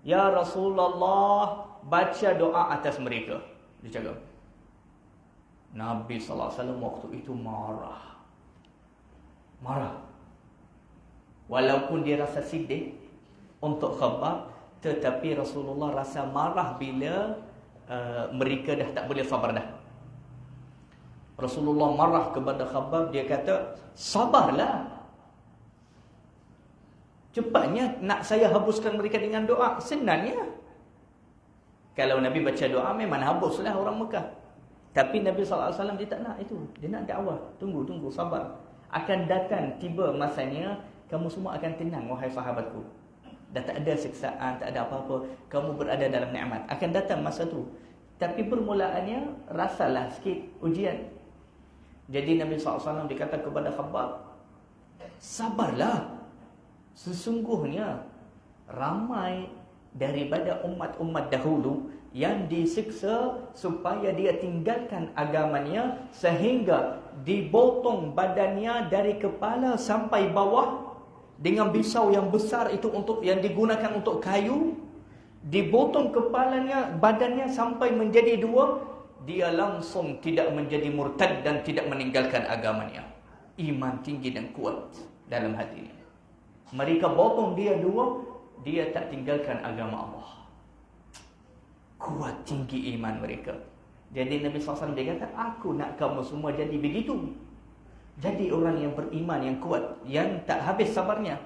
Ya Rasulullah, baca doa atas mereka. Dia cakap. Nabi SAW waktu itu marah. Marah. Walaupun dia rasa sedih untuk Khabbab, tetapi Rasulullah rasa marah bila mereka dah tak boleh sabar dah. Rasulullah marah kepada Khabbab. Dia kata, sabarlah. Cepatnya nak saya habuskan mereka dengan doa. Senangnya. Kalau Nabi baca doa, memang habuslah orang Mekah. Tapi Nabi SAW dia tak nak itu. Dia nak dakwah. Tunggu, sabar. Akan datang tiba masanya, kamu semua akan tenang, wahai sahabatku. Dah tak ada siksaan, tak ada apa-apa. Kamu berada dalam nikmat. Akan datang masa tu. Tapi permulaannya, rasalah sikit ujian. Jadi Nabi SAW dikata kepada Khabbab, sabarlah. Sesungguhnya ramai daripada umat-umat dahulu yang disiksa supaya dia tinggalkan agamanya, sehingga dipotong badannya dari kepala sampai bawah dengan pisau yang besar itu, untuk yang digunakan untuk kayu. Dipotong kepalanya, badannya sampai menjadi dua. Dia langsung tidak menjadi murtad dan tidak meninggalkan agamanya. Iman tinggi dan kuat dalam hatinya. Mereka potong dia dua, dia tak tinggalkan agama Allah. kuat tinggi iman mereka. Jadi Nabi SAW dia kata, aku nak kamu semua jadi begitu. Jadi orang yang beriman, yang kuat, yang tak habis sabarnya.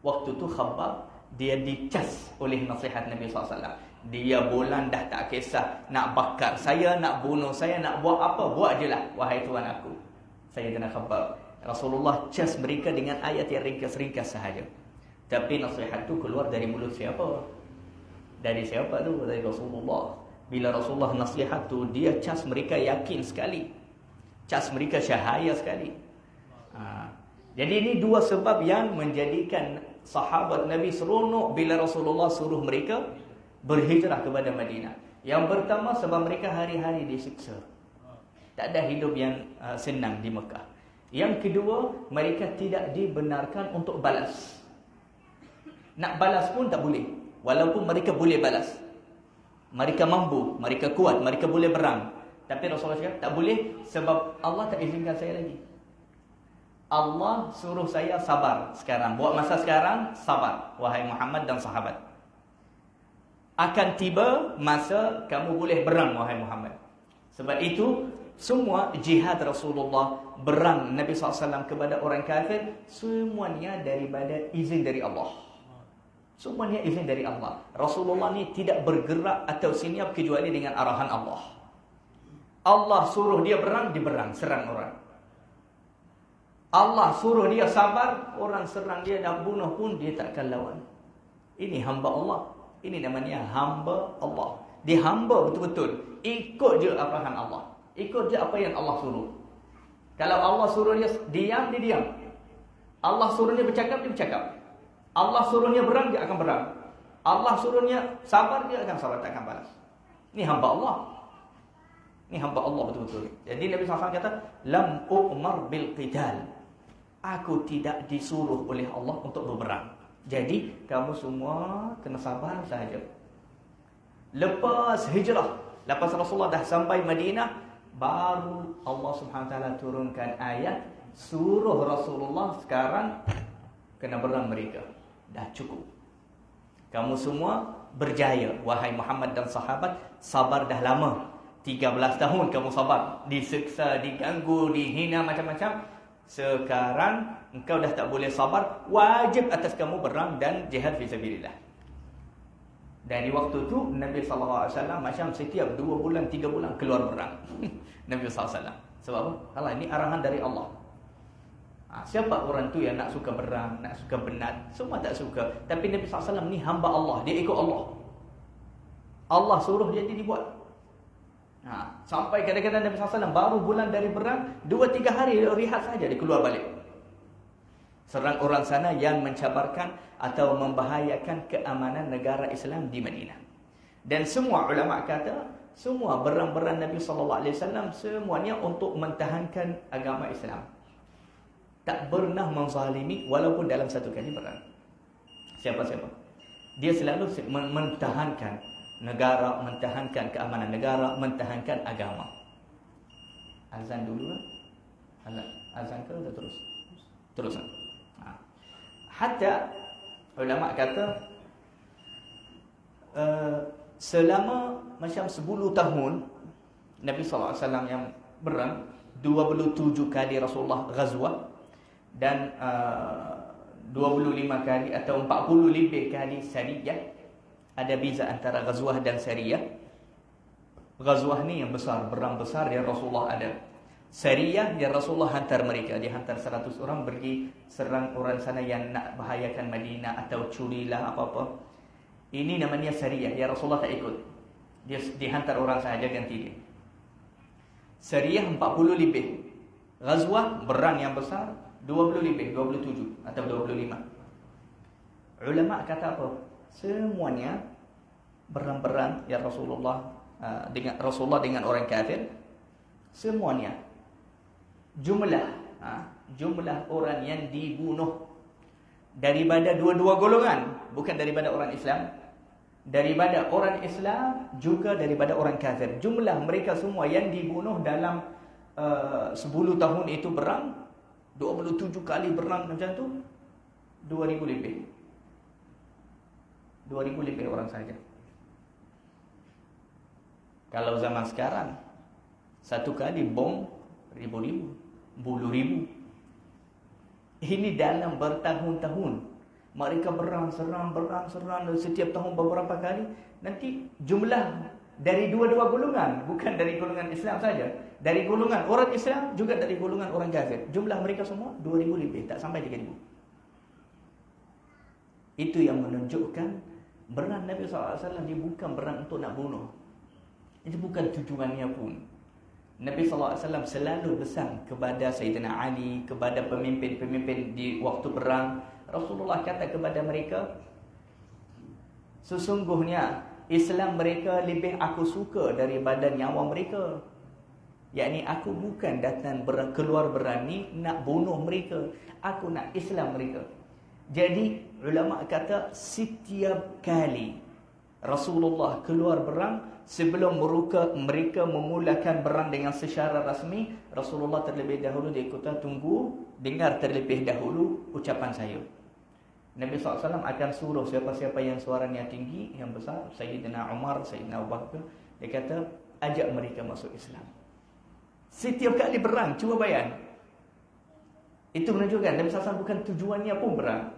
Waktu tu Khabbab, dia dicas oleh nasihat Nabi SAW. Dia bulan dah tak kisah, nak bakar saya, nak bunuh saya, nak buat apa, buat je lah, wahai Tuhan aku. Sayyidina Khabbab, Rasulullah cas mereka dengan ayat yang ringkas-ringkas sahaja. Tapi nasihat tu keluar dari mulut siapa? Dari siapa tu? Dari Rasulullah. Bila Rasulullah nasihat tu, dia cas mereka yakin sekali, cas mereka syahaya sekali. Jadi ini dua sebab yang menjadikan sahabat Nabi seronok bila Rasulullah suruh mereka berhijrah kepada Madinah. Yang pertama, sebab mereka hari-hari disiksa, tak ada hidup yang senang di Mekah. Yang kedua, mereka tidak dibenarkan untuk balas. Nak balas pun tak boleh, walaupun mereka boleh balas. Mereka mampu, mereka kuat, mereka boleh berang. Tapi Rasulullah cakap, tak boleh sebab Allah tak izinkan saya lagi. Allah suruh saya sabar sekarang. Buat masa sekarang, sabar, wahai Muhammad dan sahabat. Akan tiba masa kamu boleh berang, wahai Muhammad. Sebab itu, semua jihad Rasulullah, berang Nabi SAW kepada orang kafir, semuanya daripada izin dari Allah. Semuanya izin dari Allah. Rasulullah ni tidak bergerak atau senyap kecuali dengan arahan Allah. Allah suruh dia berang, dia berang, serang orang. Allah suruh dia sabar, orang serang dia, nak bunuh pun dia takkan lawan. Ini hamba Allah. Ini namanya hamba Allah. Dia hamba betul-betul. Ikut je arahan Allah. Ikut je apa yang Allah suruh. Kalau Allah suruh dia diam, dia diam. Allah suruh dia bercakap, dia bercakap. Allah suruhnya berang, dia akan berang. Allah suruhnya sabar, dia akan sabar, tak akan balas. Ini hamba Allah. Ini hamba Allah betul-betul. Jadi Nabi SAW kata, lam u'mar bil qital. Aku tidak disuruh oleh Allah untuk berperang. Jadi kamu semua kena sabar sahaja. Lepas hijrah, lepas Rasulullah dah sampai Madinah, baru Allah SWT turunkan ayat suruh Rasulullah sekarang kena berang mereka. Dah cukup. Kamu semua berjaya, wahai Muhammad dan sahabat. Sabar dah lama, 13 tahun kamu sabar, diseksa, diganggu, dihina macam-macam. Sekarang engkau dah tak boleh sabar, wajib atas kamu berang dan jihad fisabilillah. Dan di waktu tu Nabi SAW macam setiap 2 bulan, 3 bulan keluar berang. Nabi SAW. Sebab apa? Allah, ini arahan dari Allah. Siapa orang tu yang nak suka berang, nak suka benat? Semua tak suka. Tapi Nabi SAW ni hamba Allah, dia ikut Allah. Allah suruh jadi dibuat. Sampai kadang-kadang Nabi SAW baru bulan dari berang, 2-3 hari rehat saja, dia keluar balik. Serang orang sana yang mencabarkan atau membahayakan keamanan negara Islam di Madinah. Dan semua ulama kata, semua berang-berang Nabi SAW semuanya untuk mentahankan agama Islam. Tak pernah menzalimi walaupun dalam satu kali berang. Siapa-siapa. Dia selalu mentahankan negara, mentahankan keamanan negara, mentahankan agama. Azan dulu kan? Azan ke dah terus? Terus kan? Hatta ulama kata selama macam 10 tahun Nabi SAW yang berang, 27 kali Rasulullah ghazwah dan 25 kali atau 40 lebih kali sariyah. Ada beza antara ghazwah dan sariyah. Ghazwah ni yang besar, berang besar yang Rasulullah ada. Sariyah yang Rasulullah hantar mereka. Dia hantar 100 orang pergi serang orang sana yang nak bahayakan Madinah atau curilah apa-apa. Ini namanya sariyah yang Rasulullah tak ikut. Dia dihantar orang sahaja ganti dia. Sariyah 40 lebih. Ghazwah berang yang besar 20 lebih, 27 atau 25. Ulama kata apa? Semuanya berang-berang yang Rasulullah dengan orang kafir. Semuanya jumlah orang yang dibunuh daripada dua-dua golongan, bukan daripada orang Islam, daripada orang Islam juga daripada orang kafir. Jumlah mereka semua yang dibunuh dalam 10 tahun itu berang, 27 kali berang macam tu, 2000 lebih. 2000 lebih orang saja. Kalau zaman sekarang, satu kali bom ribu-ribu, puluh ribu. Ini dalam bertahun-tahun. Mereka berang, serang, dan setiap tahun beberapa kali. Nanti jumlah dari dua-dua golongan, bukan dari golongan Islam saja. Dari golongan orang Islam, juga dari golongan orang kafir. Jumlah mereka semua 2,000 lebih, tak sampai 3,000. Itu yang menunjukkan berang Nabi SAW dia bukan berang untuk nak bunuh. Itu bukan tujuannya pun. Nabi SAW selalu pesan kepada Sayyidina Ali, kepada pemimpin-pemimpin di waktu perang. Rasulullah kata kepada mereka, sesungguhnya Islam mereka lebih aku suka daripada nyawa mereka. Yakni aku bukan datang keluar berani nak bunuh mereka. Aku nak Islam mereka. Jadi ulama kata setiap kali Rasulullah keluar berang, sebelum mereka memulakan berang dengan secara rasmi, Rasulullah terlebih dahulu dia kata, tunggu, dengar terlebih dahulu ucapan saya. Nabi SAW akan suruh siapa-siapa yang suaranya tinggi, yang besar, Sayyidina Umar, Sayyidina Abu Bakar, dia kata, ajak mereka masuk Islam. Setiap kali berang, cuba bayang. Itu menunjukkan Nabi SAW bukan tujuannya pun berang.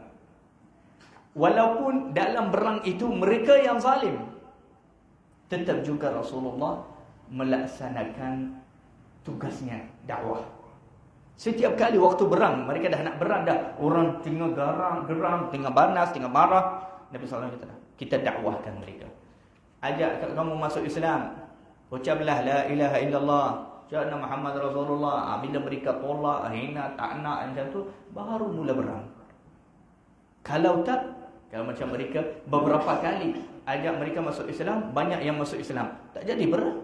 Walaupun dalam berang itu mereka yang zalim, tetap juga Rasulullah melaksanakan tugasnya, dakwah. Setiap kali waktu berang, mereka dah nak berang dah, orang tengah geram, tengah panas, tengah marah, Nabi SAW kata, kita dakwahkan mereka. Ajak kamu masuk Islam, ucaplah la ilaha illallah, Jana Muhammad Rasulullah. Bila mereka tolak, hina, tak nak macam tu, baru mula berang. Kalau tak, kalau macam mereka beberapa kali ajak mereka masuk Islam, banyak yang masuk Islam, tak jadi berang.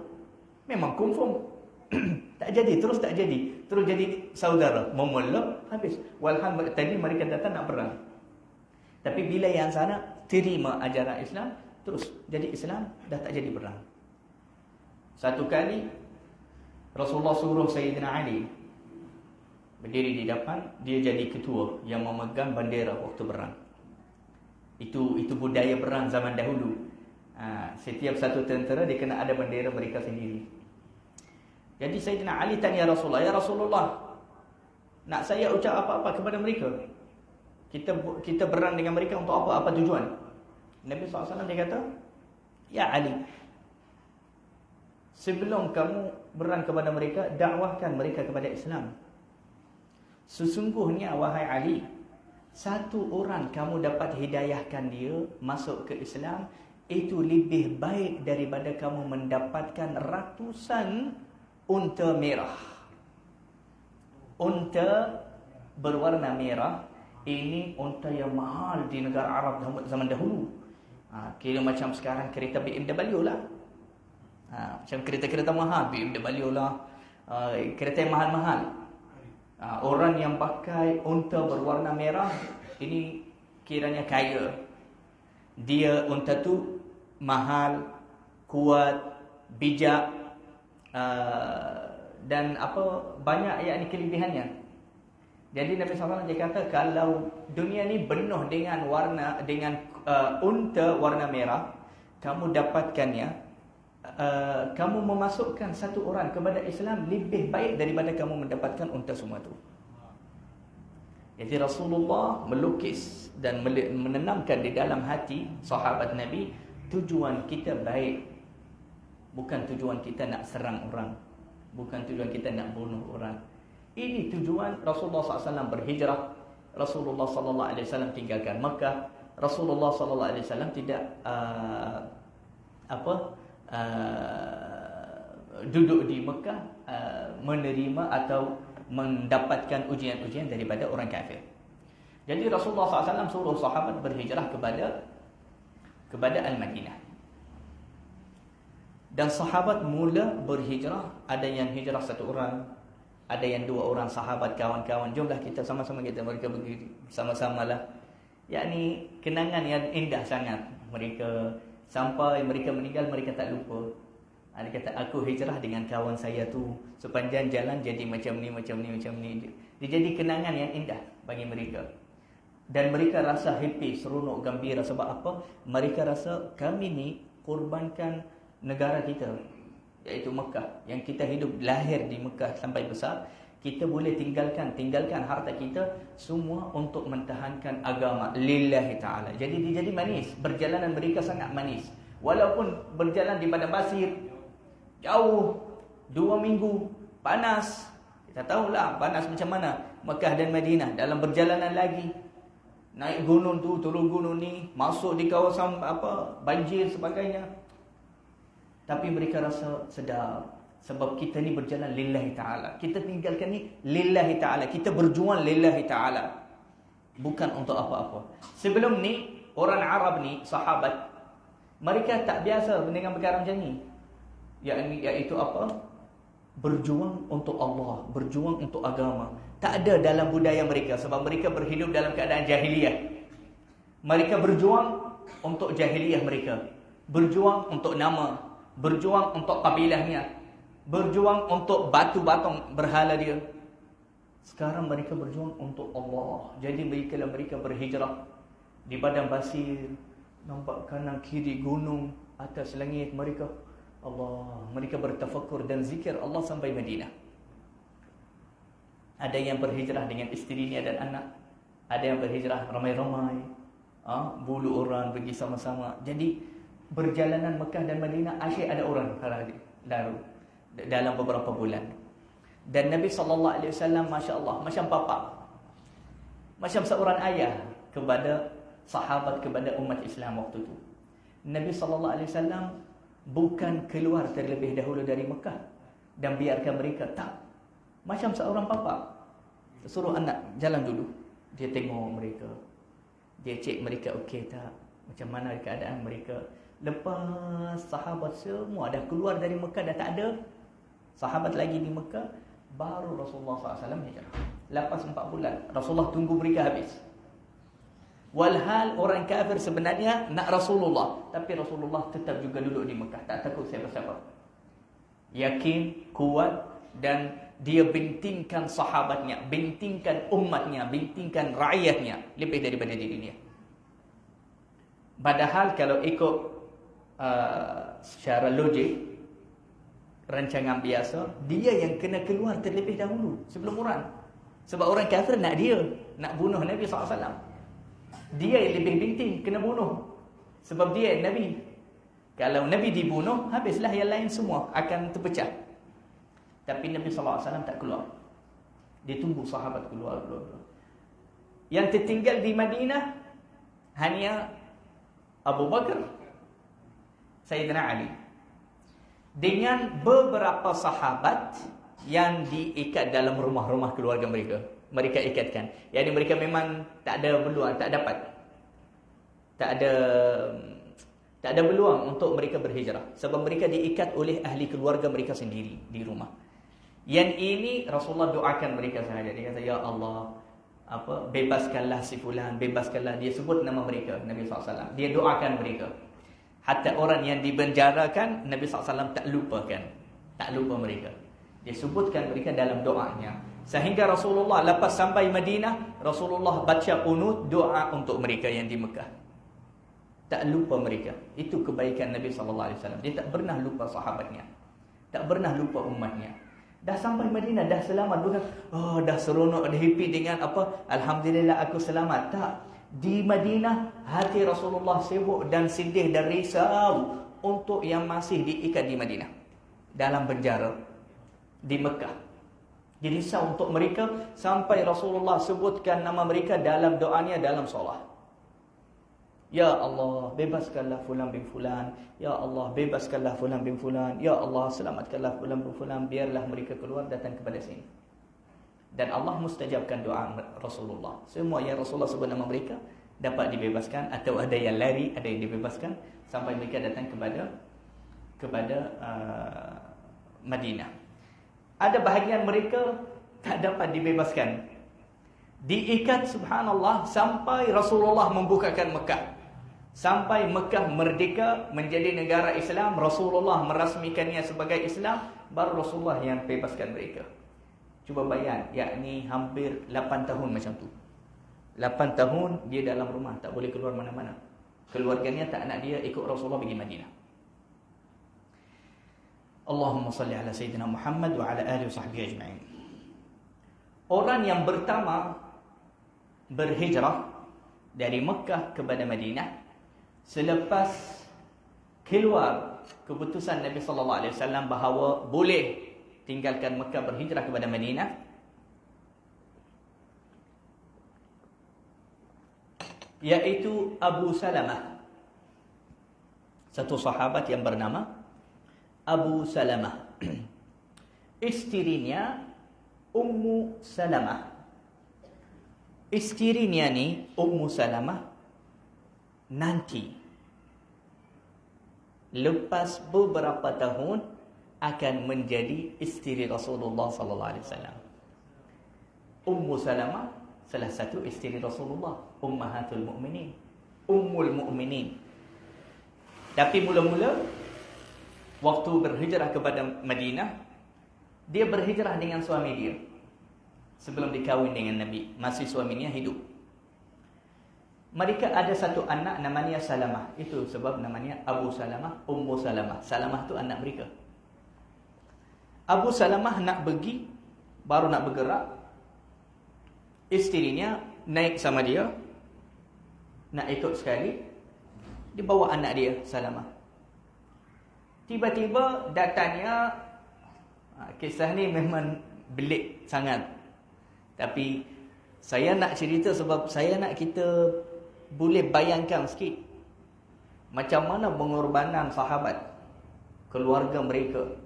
Memang confirm. Tak jadi, terus tak jadi. Terus jadi saudara, memula, habis. Walhamdulillah, tadi mereka datang nak berang. Tapi bila yang sana terima ajaran Islam, terus jadi Islam, dah tak jadi berang. Satu kali Rasulullah suruh Sayyidina Ali berdiri di depan, dia jadi ketua yang memegang bendera waktu berang. Itu budaya perang zaman dahulu. Setiap satu tentera dia kena ada bendera mereka sendiri. Jadi Sayyidina Ali tanya Rasulullah, ya Rasulullah, nak saya ucap apa-apa kepada mereka? Kita berang dengan mereka untuk apa? Apa tujuan? Nabi SAW dia kata, ya Ali, sebelum kamu berang kepada mereka, dakwahkan mereka kepada Islam. Sesungguhnya wahai Ali, satu orang kamu dapat hidayahkan dia masuk ke Islam, itu lebih baik daripada kamu mendapatkan ratusan unta merah. Unta berwarna merah, ini unta yang mahal di negara Arab zaman dahulu. Kira macam sekarang kereta BMW lah. Macam kereta-kereta mahal, BMW lah, kereta yang mahal-mahal. Orang yang pakai unta berwarna merah, ini kiranya kaya. Dia unta tu mahal, kuat, bijak, dan banyak yakni kelebihannya. Jadi Nabi SAW dia kata, kalau dunia ni penuh dengan unta warna merah, kamu dapatkannya, kamu memasukkan satu orang kepada Islam lebih baik daripada kamu mendapatkan unta semua tu. Jadi Rasulullah melukis dan menanamkan di dalam hati sahabat Nabi, tujuan kita baik, bukan tujuan kita nak serang orang, bukan tujuan kita nak bunuh orang. Ini tujuan Rasulullah SAW berhijrah. Rasulullah SAW tinggalkan Mekah. Rasulullah SAW tidak duduk di Mekah menerima atau mendapatkan ujian-ujian daripada orang kafir. Jadi Rasulullah SAW suruh sahabat berhijrah kepada Al-Madinah. Dan sahabat mula berhijrah, ada yang hijrah satu orang, ada yang 2 orang sahabat, kawan-kawan. Jomlah kita sama-sama mereka pergi sama-sama lah. Yakni kenangan yang indah sangat. Mereka sampai mereka meninggal, mereka tak lupa. Dia kata, aku hijrah dengan kawan saya tu, sepanjang jalan jadi macam ni. Dia jadi kenangan yang indah bagi mereka. Dan mereka rasa happy, seronok, gembira. Sebab apa? Mereka rasa kami ni korbankan negara kita, iaitu Mekah. Yang kita hidup lahir di Mekah sampai besar, kita boleh tinggalkan harta kita semua untuk mentahankan agama lillahi ta'ala. Jadi dia jadi manis. Perjalanan mereka sangat manis. Walaupun berjalan di padang pasir jauh 2 minggu, panas. Kita tahulah panas macam mana Mekah dan Madinah. Dalam perjalanan lagi, naik gunung tu, turun gunung ni, masuk di kawasan banjir sebagainya. Tapi mereka rasa sedap, sebab kita ni berjalan lillahi ta'ala. Kita tinggalkan ni lillahi ta'ala. Kita berjuang lillahi ta'ala, bukan untuk apa-apa. Sebelum ni, orang Arab ni, sahabat, mereka tak biasa dengan perkara macam ni. Iaitu apa? Berjuang untuk Allah, berjuang untuk agama. Tak ada dalam budaya mereka, sebab mereka berhidup dalam keadaan jahiliyah. Mereka berjuang untuk jahiliyah mereka. Berjuang untuk nama, berjuang untuk kabilahnya, berjuang untuk batu-batung berhala dia. Sekarang mereka berjuang untuk Allah. Jadi mereka berhijrah di padang pasir, nampak kanan kiri gunung, atas langit mereka Allah. Mereka bertafakur dan zikir Allah sampai Madinah. Ada yang berhijrah dengan isterinya dan anak. Ada yang berhijrah ramai-ramai, bulu orang pergi sama-sama. Jadi perjalanan Mekah dan Madinah asyik ada orang lalu dalam beberapa bulan. Dan Nabi SAW, Masya Allah, macam bapa, macam seorang ayah kepada sahabat, kepada umat Islam waktu itu. Nabi SAW bukan keluar terlebih dahulu dari Mekah dan biarkan mereka. Tak. Macam seorang bapa, suruh anak jalan dulu. Dia tengok mereka, dia cek mereka okey tak, macam mana keadaan mereka. Lepas sahabat semua dah keluar dari Mekah, dah tak ada sahabat lagi di Mekah, baru Rasulullah SAW hijrah. Lepas 4 bulan Rasulullah tunggu mereka habis. Walhal orang kafir sebenarnya nak Rasulullah, tapi Rasulullah tetap juga duduk di Mekah, tak takut siapa-siapa. Yakin, kuat, dan dia bintingkan sahabatnya, bintingkan umatnya, bintingkan rakyatnya lebih daripada dirinya. Padahal kalau ikut secara logik, rancangan biasa, dia yang kena keluar terlebih dahulu sebelum orang. Sebab orang kafir nak dia, nak bunuh Nabi SAW. Dia yang lebih binting kena bunuh, sebab dia Nabi. Kalau Nabi dibunuh, habislah yang lain semua akan terpecah. Tapi Nabi SAW tak keluar. Dia tunggu sahabat keluar. Yang tertinggal di Madinah hanya Abu Bakar, Sayyidina Ali, dengan beberapa sahabat yang diikat dalam rumah-rumah keluarga mereka. Mereka ikatkan. Yang mereka memang tak ada peluang, tak ada peluang untuk mereka berhijrah, sebab mereka diikat oleh ahli keluarga mereka sendiri di rumah. Yang ini Rasulullah doakan mereka sahaja. Dia kata, ya Allah, bebaskanlah si fulan, bebaskanlah. Dia sebut nama mereka, Nabi SAW. Dia doakan mereka. Hatta orang yang dipenjarakan, Nabi SAW tak lupa mereka. Dia sebutkan mereka dalam doanya. Sehingga Rasulullah lepas sampai Madinah, Rasulullah baca qunut, doa untuk mereka yang di Mekah. Tak lupa mereka. Itu kebaikan Nabi SAW. Dia tak pernah lupa sahabatnya, tak pernah lupa umatnya. Dah sampai Madinah, dah selamat, bukan dah seronok, dah happy dengan alhamdulillah aku selamat. Tak. Di Madinah, hati Rasulullah sibuk dan sedih dan risau untuk yang masih diikat di Madinah, dalam penjara di Mekah. Dia risau untuk mereka, sampai Rasulullah sebutkan nama mereka dalam doanya, dalam solat. Ya Allah, bebaskanlah fulan bin fulan. Ya Allah, bebaskanlah fulan bin fulan. Ya Allah, selamatkanlah fulan bin fulan. Biarlah mereka keluar, datang kepada sini. Dan Allah mustajabkan doa Rasulullah. Semua yang Rasulullah sebut nama mereka dapat dibebaskan, atau ada yang lari, ada yang dibebaskan, sampai mereka datang kepada Madinah. Ada bahagian mereka tak dapat dibebaskan, diikat, subhanallah, sampai Rasulullah membukakan Mekah. Sampai Mekah merdeka menjadi negara Islam, Rasulullah merasmikannya sebagai Islam, baru Rasulullah yang bebaskan mereka. Cuba bayang, yakni hampir 8 tahun macam tu. 8 tahun dia dalam rumah, tak boleh keluar mana-mana. Keluarganya tak nak dia ikut Rasulullah pergi Madinah. Allahumma salli ala Sayyidina Muhammad wa ala alihi wa sahbihi ajma'in. Orang yang pertama berhijrah dari Mekah kepada Madinah selepas keluar keputusan Nabi sallallahu alaihi wasallam bahawa boleh tinggalkan Mekah berhijrah kepada Madinah, yaitu Abu Salamah, satu sahabat yang bernama Abu Salamah. Isterinya Ummu Salamah. Isterinya ni Ummu Salamah nanti lepas beberapa tahun akan menjadi isteri Rasulullah sallallahu alaihi wasallam. Ummu Salamah salah satu isteri Rasulullah, ummahatul mukminin, ummul mukminin. Tapi mula-mula waktu berhijrah kepada Madinah, dia berhijrah dengan suami dia sebelum dikahwin dengan Nabi, masih suaminya hidup. Mereka ada satu anak namanya Salamah. Itu sebab namanya Abu Salamah, Ummu Salamah. Salamah tu anak mereka. Abu Salamah nak pergi, baru nak bergerak, isterinya naik sama dia, nak ikut sekali. Dia bawa anak dia, Salamah. Tiba-tiba datangnya, kisah ni memang belik sangat. Tapi saya nak cerita sebab saya nak kita boleh bayangkan sikit macam mana pengorbanan sahabat, keluarga mereka,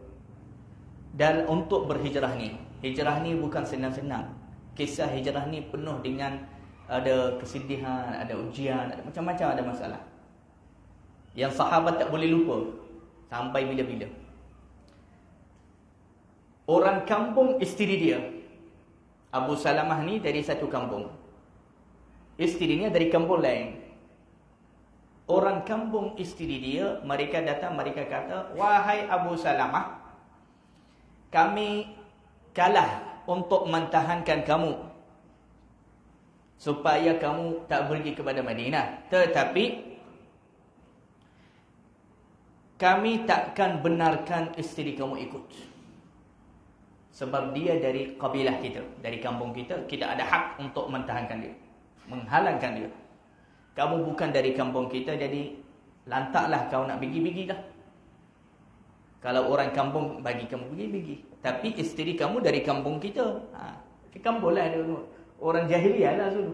dan untuk berhijrah ni. Hijrah ni bukan senang-senang. Kisah hijrah ni penuh dengan ada kesedihan, ada ujian, ada macam-macam, ada masalah yang sahabat tak boleh lupa sampai bila-bila. Orang kampung isteri dia, Abu Salamah ni dari satu kampung, isterinya dari kampung lain. Orang kampung isteri dia, mereka datang, mereka kata, "Wahai Abu Salamah, kami kalah untuk mentahankan kamu supaya kamu tak pergi kepada Madinah. Tetapi kami takkan benarkan isteri kamu ikut. Sebab dia dari kabilah kita, dari kampung kita, kita ada hak untuk mentahankan dia, menghalangkan dia. Kamu bukan dari kampung kita, jadi lantaklah kau nak pergi-pergilah. Kalau orang kampung bagi kamu pergi-pergi. Tapi isteri kamu dari kampung kita. Kampung lah dulu. Orang jahiliah lah dulu.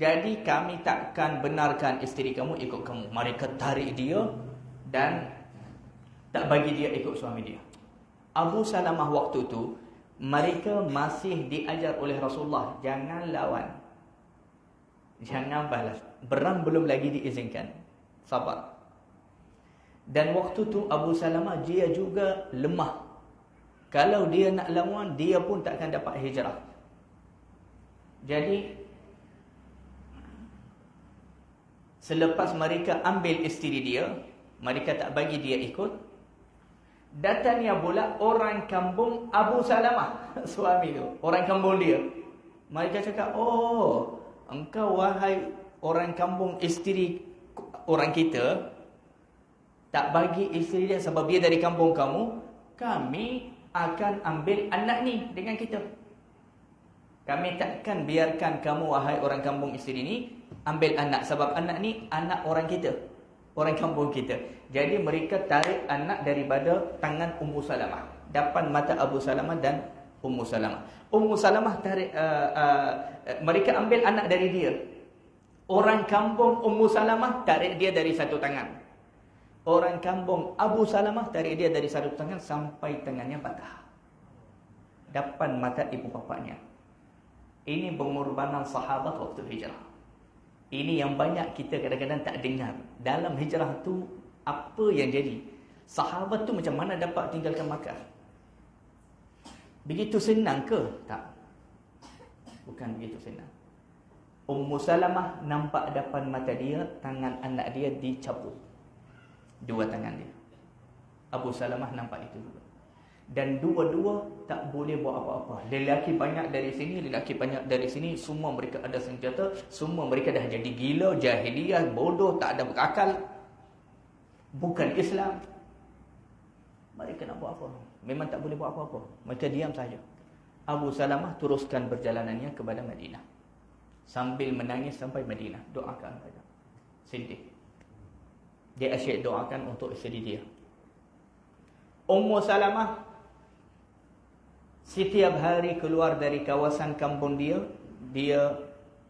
Jadi kami takkan benarkan isteri kamu ikut kamu." Mereka tarik dia dan tak bagi dia ikut suami dia. Abu Salamah waktu tu, mereka masih diajar oleh Rasulullah, jangan lawan, jangan balas. Perang belum lagi diizinkan. Sabar. Dan waktu tu Abu Salamah dia juga lemah. Kalau dia nak lawan, dia pun takkan dapat hijrah. Jadi selepas mereka ambil isteri dia, mereka tak bagi dia ikut. Datangnya pula orang kampung Abu Salamah, suami tu, orang kampung dia. Mereka cakap, "Oh, engkau wahai orang kampung isteri orang kita, tak bagi isteri dia sebab dia dari kampung kamu, kami akan ambil anak ni dengan kita. Kami takkan biarkan kamu wahai orang kampung isteri ni ambil anak, sebab anak ni anak orang kita, orang kampung kita." Jadi mereka tarik anak daripada tangan Ummu Salamah, depan mata Abu Salamah dan Ummu Salamah. Ummu Salamah tarik, mereka ambil anak dari dia. Orang kampung Ummu Salamah tarik dia dari satu tangan. Orang kampung Abu Salamah tarik dia dari satu tangan sampai tangannya patah, depan mata ibu bapanya. Ini pengorbanan sahabat waktu hijrah. Ini yang banyak kita kadang-kadang tak dengar. Dalam hijrah tu apa yang jadi? Sahabat tu macam mana dapat tinggalkan Makkah? Begitu senang ke? Tak. Bukan begitu senang. Ummu Salamah nampak depan mata dia, tangan anak dia dicabut, dua tangan dia. Abu Salamah nampak itu juga. Dan dua-dua tak boleh buat apa-apa. Lelaki banyak dari sini, lelaki banyak dari sini, semua mereka ada senjata, semua mereka dah jadi gila, jahiliah, bodoh, tak ada akal, bukan Islam. mereka nak buat apa? Memang tak boleh buat apa-apa. Mereka diam saja. Abu Salamah teruskan perjalanannya kepada Madinah. Sambil menangis sampai Madinah. Doakan saja. Sedih. Dia asyik doakan untuk isteri dia. Ummu Salamah setiap hari keluar dari kawasan kampung dia. Dia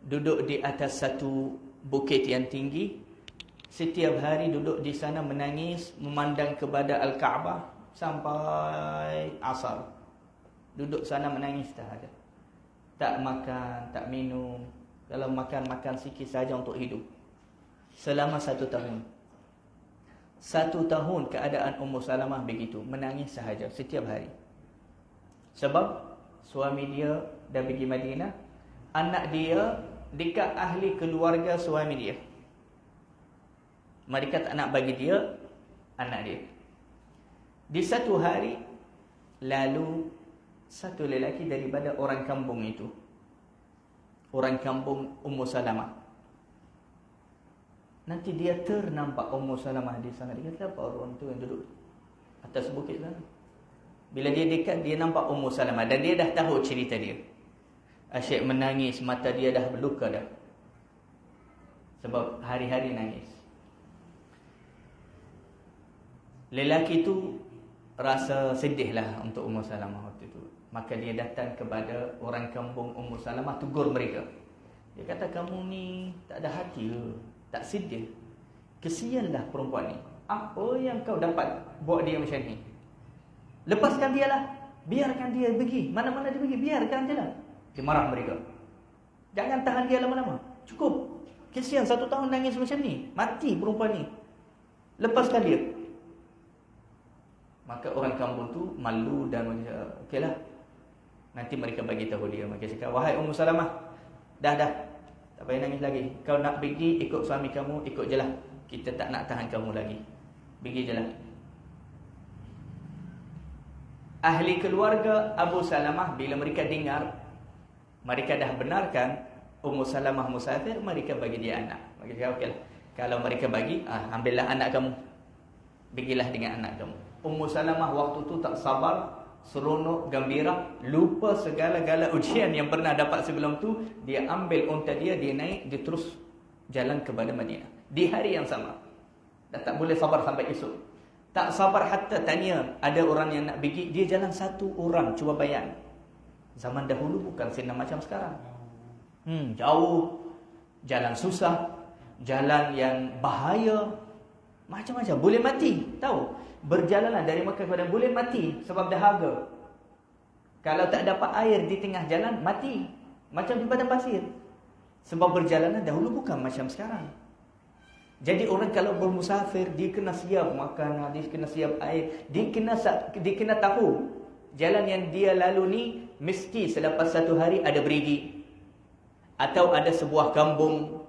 duduk di atas satu bukit yang tinggi. Setiap hari duduk di sana menangis, memandang kepada Al-Kaabah sampai asar. Duduk sana menangis tak ada. Tak makan, tak minum. Kalau makan sikit saja untuk hidup. Selama 1 tahun. 1 tahun keadaan Ummu Salamah begitu. Menangis sahaja setiap hari. Sebab suami dia dah pergi Madinah. Anak dia dekat ahli keluarga suami dia. Mereka tak nak bagi dia anak dia. Di satu hari, lalu satu lelaki daripada orang kampung itu, orang kampung Ummu Salamah, nanti dia ternampak Ummu Salamah di sana. Dia kata, apa orang tu yang duduk atas bukit sana? Bila dia dekat, dia nampak Ummu Salamah. Dan dia dah tahu cerita dia. Asyik menangis, mata dia dah berluka dah. Sebab hari-hari nangis. Lelaki itu rasa sedihlah untuk Ummu Salamah waktu itu. Maka dia datang kepada orang kampung Ummu Salamah, tegur mereka. Dia kata, kamu ni tak ada hati ke? Tak sedih? Kesianlah perempuan ni. Apa yang kau dapat buat dia macam ni? Lepaskan dia lah. Biarkan dia pergi. Mana-mana dia pergi, biarkan dia lah. Dia marah mereka. Jangan tahan dia lama-lama. Cukup. Kesian 1 tahun nangis macam ni. Mati perempuan ni. Lepaskan dia. Maka orang kampung tu malu dan macam, okeylah. Nanti mereka bagi tahu dia. Mereka cakap, wahai Ummu Salamah, dah. Tak payah nangis lagi. Kau nak pergi, ikut suami kamu, ikut je lah. Kita tak nak tahan kamu lagi. Pergi je lah. Ahli keluarga Abu Salamah, bila mereka dengar, mereka dah benarkan Ummu Salamah musafir, mereka bagi dia anak. Mereka cakap, okeylah. Kalau mereka bagi, ambillah anak kamu. Pergilah dengan anak kamu. Ummu Salamah waktu tu tak sabar, seronok, gembira, lupa segala-gala ujian yang pernah dapat sebelum tu. Dia ambil unta dia, dia naik, dia terus jalan kepada Madinah. Di hari yang sama. Dah tak boleh sabar sampai esok. Tak sabar hatta tanya, ada orang yang nak pergi, dia jalan 1 orang, cuba bayang. Zaman dahulu bukan senang macam sekarang. Jauh, jalan susah, jalan yang bahaya, macam-macam, boleh mati. Tahu? Berjalanlah dari Mekah kepada boleh mati sebab dahaga. Kalau tak dapat air di tengah jalan, mati. Macam di padang pasir. Sebab berjalanan dahulu bukan macam sekarang. Jadi orang kalau bermusafir, dia kena siap makanan, dia kena siap air, dia kena tahu jalan yang dia lalu ni mesti selepas 1 hari ada berigi, atau ada sebuah kampung,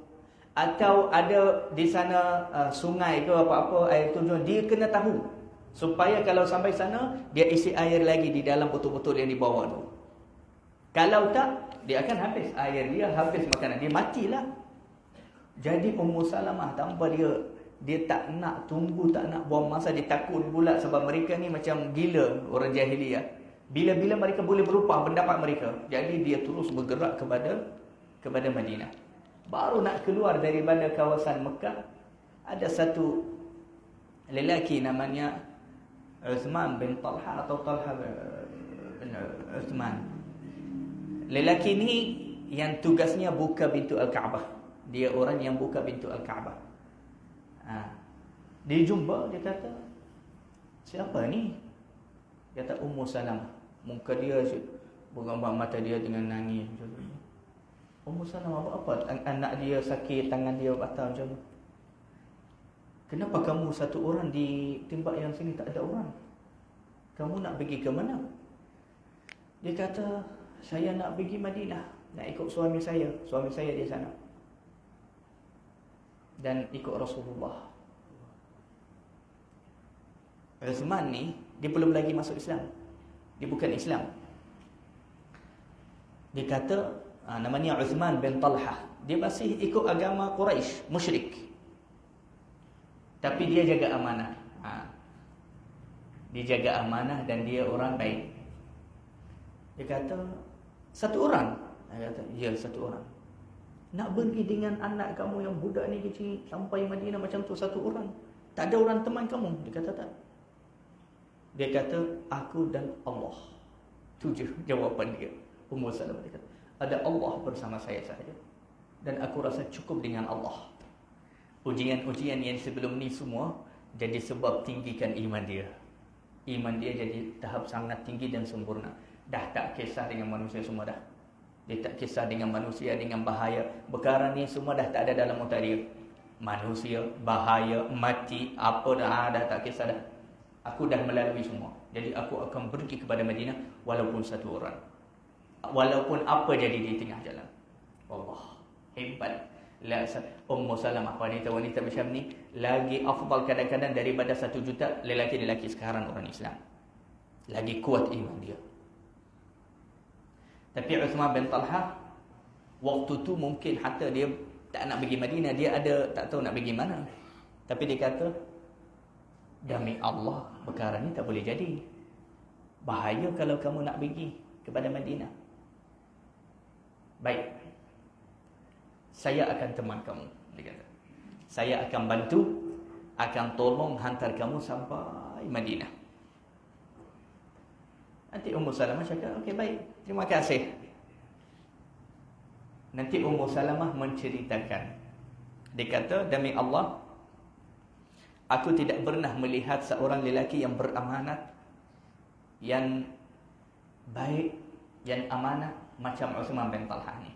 atau ada di sana sungai ke apa-apa, air terjun. Dia kena tahu supaya kalau sampai sana, dia isi air lagi di dalam botol-botol yang dibawa tu. Kalau tak, dia akan habis air dia, habis makanan dia, matilah. Jadi Ummu Salamah tanpa dia tak nak tunggu, tak nak buang masa, dia takut pula sebab mereka ni macam gila orang jahiliyah. Bila-bila mereka boleh berubah pendapat mereka. Jadi dia terus bergerak kepada Madinah. Baru nak keluar daripada kawasan Mekah, ada satu lelaki namanya Uthman bin Talha atau Talha bin Uthman. Lelaki ni yang tugasnya buka pintu Al-Kaabah. Dia orang yang buka pintu Al-Kaabah. Dia jumpa, dia kata, siapa ni? Dia kata Ummu Salamah. Muka dia bergambar, mata dia dengan nangis. Ummu Salamah buat apa? Anak dia sakit, tangan dia patah macam tu. Kenapa kamu 1 orang di tempat yang sini tak ada orang? Kamu nak pergi ke mana? Dia kata, saya nak pergi Madinah, nak ikut suami saya. Suami saya di sana. Dan ikut Rasulullah. Uthman ni, dia belum lagi masuk Islam. Dia bukan Islam. Dia kata, namanya Uthman bin Talha. Dia masih ikut agama Quraisy, musyrik. Tapi dia jaga amanah. dia jaga amanah dan dia orang baik. Dia kata, satu orang? Dia kata, ya, satu orang. Nak pergi dengan anak kamu yang budak ni kecil sampai Madinah macam tu, satu orang? Tak ada orang teman kamu? Dia kata, tak. Dia kata, aku dan Allah. Tu je jawapan dia. Ummu Salamah dia kata, ada Allah bersama saya sahaja, dan aku rasa cukup dengan Allah. Ujian-ujian yang sebelum ni semua jadi sebab tinggikan iman dia. Iman dia jadi tahap sangat tinggi dan sempurna. Dah tak kisah dengan manusia semua dah. Dia tak kisah dengan manusia, dengan bahaya. Perkara ni semua dah tak ada dalam otak dia. Manusia, bahaya, mati, apa dah tak kisah dah. Aku dah melalui semua. Jadi aku akan pergi kepada Madinah walaupun satu orang. Walaupun apa jadi di tengah jalan. Allah, hebat. Ummu Salamah, wanita-wanita macam ni lagi afdal kadang-kadang daripada 1 juta lelaki-lelaki sekarang orang Islam. Lagi kuat iman dia. Tapi Uthman bin Talha waktu tu mungkin hatta dia tak nak pergi Madinah, dia ada tak tahu nak pergi mana. Tapi dia kata, demi Allah, perkara ni tak boleh jadi. Bahaya kalau kamu nak pergi kepada Madinah. Baik, saya akan teman kamu, dia kata. Saya akan bantu, akan tolong hantar kamu sampai Madinah. Nanti Ummu Salamah cakap, okey baik, terima kasih. Nanti Ummu Salamah menceritakan. Dia kata, demi Allah, aku tidak pernah melihat seorang lelaki yang beramanat, yang baik, yang amanah macam Uthman bin Talha ni.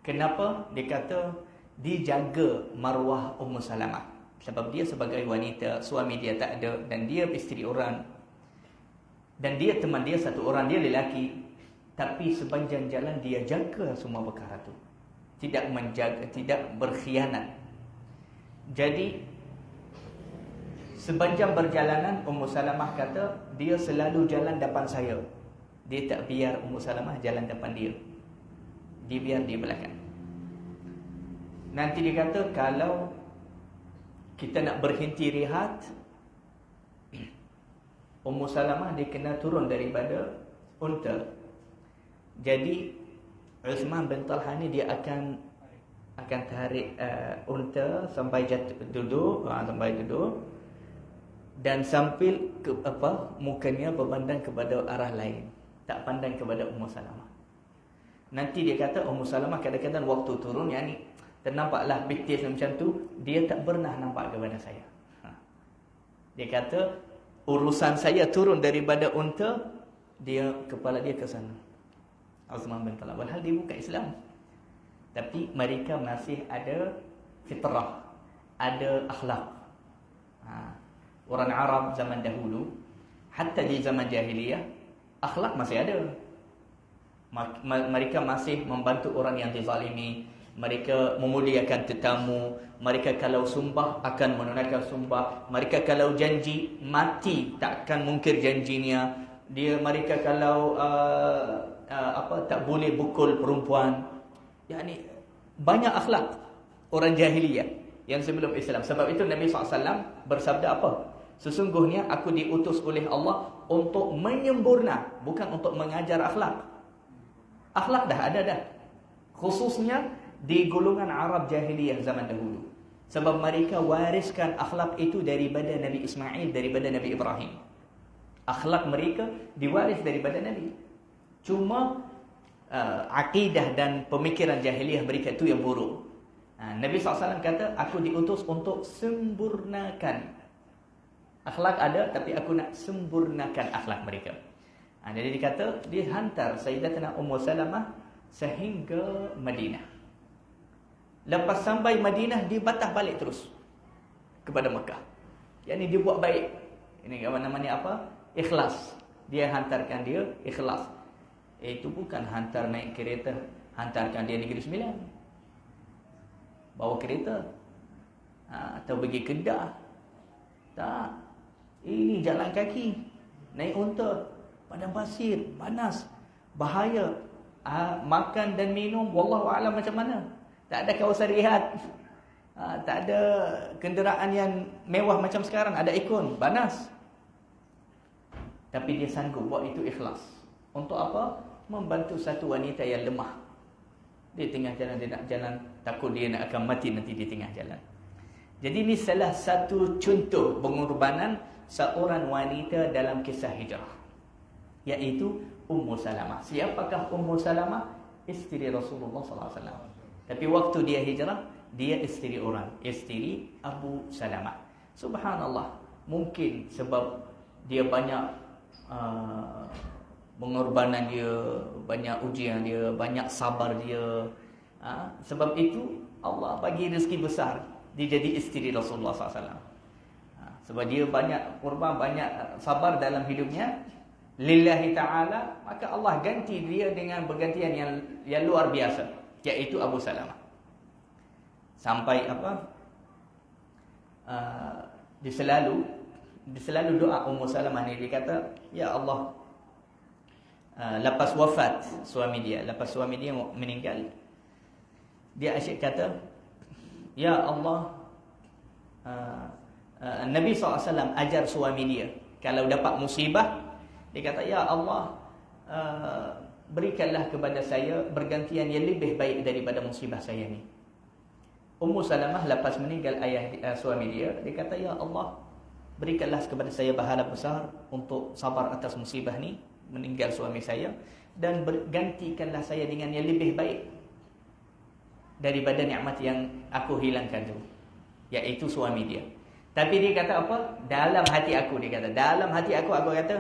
Kenapa? Dia kata, dia jaga maruah Ummu Salamah. Sebab dia sebagai wanita, suami dia tak ada, dan dia isteri orang. Dan dia teman dia satu orang, dia lelaki. Tapi sepanjang jalan dia jaga semua perkara tu. Tidak menjaga, tidak berkhianat. Jadi sepanjang perjalanan Ummu Salamah kata, dia selalu jalan depan saya. Dia tak biar Ummu Salamah jalan depan dia. Dia biar di belakang. Nanti dia kata, kalau kita nak berhenti rehat, Ummu Salamah dia kena turun daripada unta. Jadi Uthman bin Talha ni dia akan tarik unta sampai duduk, dan sambil mukanya berpandang kepada arah lain, tak pandang kepada Ummu Salamah. Nanti dia kata Ummu Salamah kadang-kadang waktu turun, yani ternampaklah biktis macam tu, dia tak pernah nampak kepada saya. Dia kata, urusan saya turun daripada unta, dia kepala dia ke sana. Uthman bin Talha, walhal dia bukan Islam, tapi mereka masih ada fitrah, ada akhlak. Orang Arab zaman dahulu, hatta di zaman jahiliyah, akhlak masih ada. Mereka masih membantu orang yang dizalimi. Mereka memuliakan tetamu. Mereka kalau sumpah akan menunaikan sumpah. Mereka kalau janji mati tak akan mungkir janjinya. Mereka kalau tak boleh pukul perempuan. Yani banyak akhlak orang jahiliyah yang sebelum Islam. Sebab itu Nabi SAW bersabda apa? Sesungguhnya aku diutus oleh Allah untuk menyempurna, bukan untuk mengajar akhlak. Akhlak dah ada dah. Khususnya di golongan Arab jahiliyah zaman dahulu. Sebab mereka wariskan akhlak itu daripada Nabi Ismail, daripada Nabi Ibrahim. Akhlak mereka diwaris daripada Nabi. Cuma akidah dan pemikiran jahiliyah mereka itu yang buruk. Nabi SAW kata, aku diutus untuk sempurnakan. Akhlak ada, tapi aku nak sempurnakan akhlak mereka. Jadi dia kata, dia hantar Sayyidatina Ummu Salamah sehingga Madinah. Lepas sampai Madinah, dia patah balik terus kepada Mekah. Yani dia buat baik. Ini namanya apa? Ikhlas. Dia hantarkan dia ikhlas. Itu bukan hantar naik kereta, hantarkan dia Negeri Sembilan, bawa kereta, atau pergi Kedah. Tak. Ini jalan kaki, naik unta, padang pasir, panas, bahaya. Makan dan minum, wallahu a'lam macam mana. Tak ada kawasan rehat. Tak ada kenderaan yang mewah macam sekarang. Ada ikon, panas. Tapi dia sanggup buat itu ikhlas. Untuk apa? Membantu satu wanita yang lemah. Di tengah jalan, dia nak jalan, takut dia nak akan mati nanti di tengah jalan. Jadi ini salah satu contoh pengorbanan seorang wanita dalam kisah hijrah, iaitu Ummu Salamah. Siapakah Ummu Salamah? Isteri Rasulullah SAW. Tapi waktu dia hijrah, dia isteri orang, isteri Abu Salamah. Subhanallah, mungkin sebab dia banyak pengorbanan dia, banyak ujian dia, banyak sabar dia. Sebab itu Allah bagi rezeki besar dia jadi isteri Rasulullah SAW. Sebab dia banyak korban, banyak sabar dalam hidupnya lillahi ta'ala, maka Allah ganti dia dengan bergantian yang luar biasa, iaitu Abu Salamah. Sampai dia selalu doa Ummu Salamah ni. Dia kata, ya Allah, lepas wafat suami dia, lepas suami dia meninggal, dia asyik kata, ya Allah, Nabi SAW ajar suami dia, kalau dapat musibah, dia kata, ya Allah, berikanlah kepada saya bergantian yang lebih baik daripada musibah saya ni. Ummu Salamah lepas meninggal suami dia, dia kata, ya Allah, berikanlah kepada saya pahala besar untuk sabar atas musibah ni, meninggal suami saya, dan gantikanlah saya dengan yang lebih baik daripada nikmat yang aku hilangkan tu, iaitu suami dia. Tapi dia kata apa? Dalam hati aku, dia kata, dalam hati aku kata,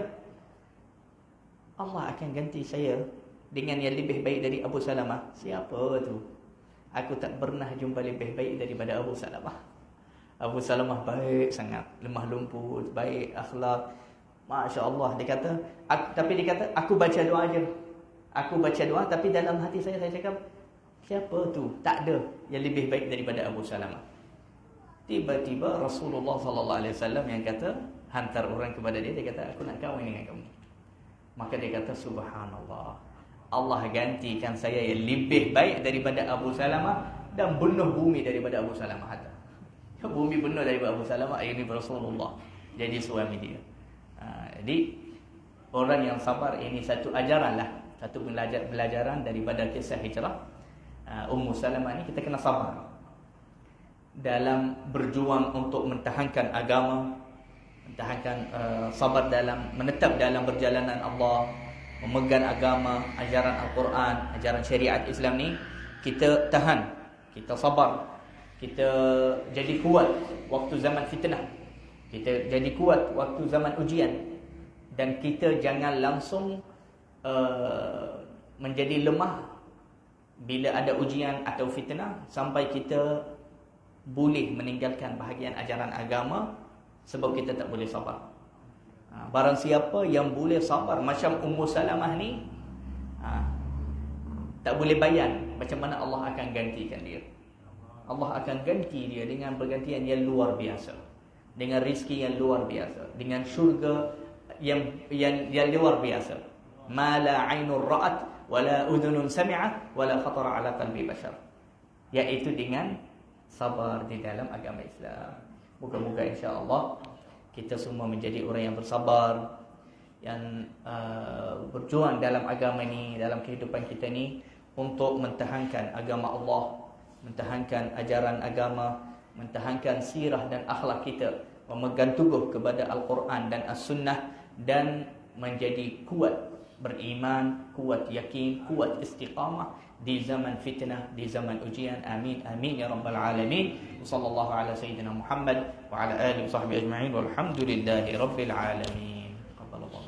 Allah akan ganti saya dengan yang lebih baik dari Abu Salamah. Siapa tu? Aku tak pernah jumpa lebih baik daripada Abu Salamah. Abu Salamah baik sangat, lemah lembut, baik akhlak, Masya Allah. Dia kata, tapi dia kata, aku baca doa je. Aku baca doa, tapi dalam hati saya cakap, siapa tu? Tak ada yang lebih baik daripada Abu Salamah. Tiba-tiba Rasulullah SAW yang kata, hantar orang kepada dia, dia kata, aku nak kahwin dengan kamu. Maka dia kata, subhanallah, Allah gantikan saya yang lebih baik daripada Abu Salamah, dan bunuh bumi daripada Abu Salamah. Bumi bunuh daripada Abu Salamah, ini Rasulullah jadi suami dia. Jadi orang yang sabar ini satu ajaran lah, satu pelajaran daripada kisah hijrah Ummu Salamah ni. Kita kena sabar dalam berjuang untuk mentahankan agama, mentahankan sabar dalam menetap dalam perjalanan Allah, memegang agama, ajaran Al-Quran, ajaran syariat Islam ni. Kita tahan, kita sabar, kita jadi kuat waktu zaman fitnah, kita jadi kuat waktu zaman ujian, dan kita jangan langsung menjadi lemah bila ada ujian atau fitnah sampai kita boleh meninggalkan bahagian ajaran agama sebab kita tak boleh sabar. Barang siapa yang boleh sabar macam Ummu Salamah ni, tak boleh bayang macam mana Allah akan gantikan dia. Allah akan ganti dia dengan pergantian yang luar biasa, dengan rezeki yang luar biasa, dengan syurga yang luar biasa. Ma la 'ainun ra'at wa la udhunun sami'at wa la khatara 'ala qalbi bashar, iaitu dengan sabar di dalam agama Islam. Moga-moga insya-Allah kita semua menjadi orang yang bersabar, yang berjuang dalam agama ini, dalam kehidupan kita ni, untuk mentahankan agama Allah, mentahankan ajaran agama, mentahankan sirah dan akhlak kita, memegang teguh kepada Al-Quran dan As-Sunnah, dan menjadi kuat beriman, kuat yakin, kuat istiqamah di zaman fitnah, di zaman ujian. Amin amin ya rabbal alamin. Sallallahu ala sayyidina Muhammad wa ala alihi wa sahbihi ajma'in walhamdulillahi rabbil alamin. Qabbalallahu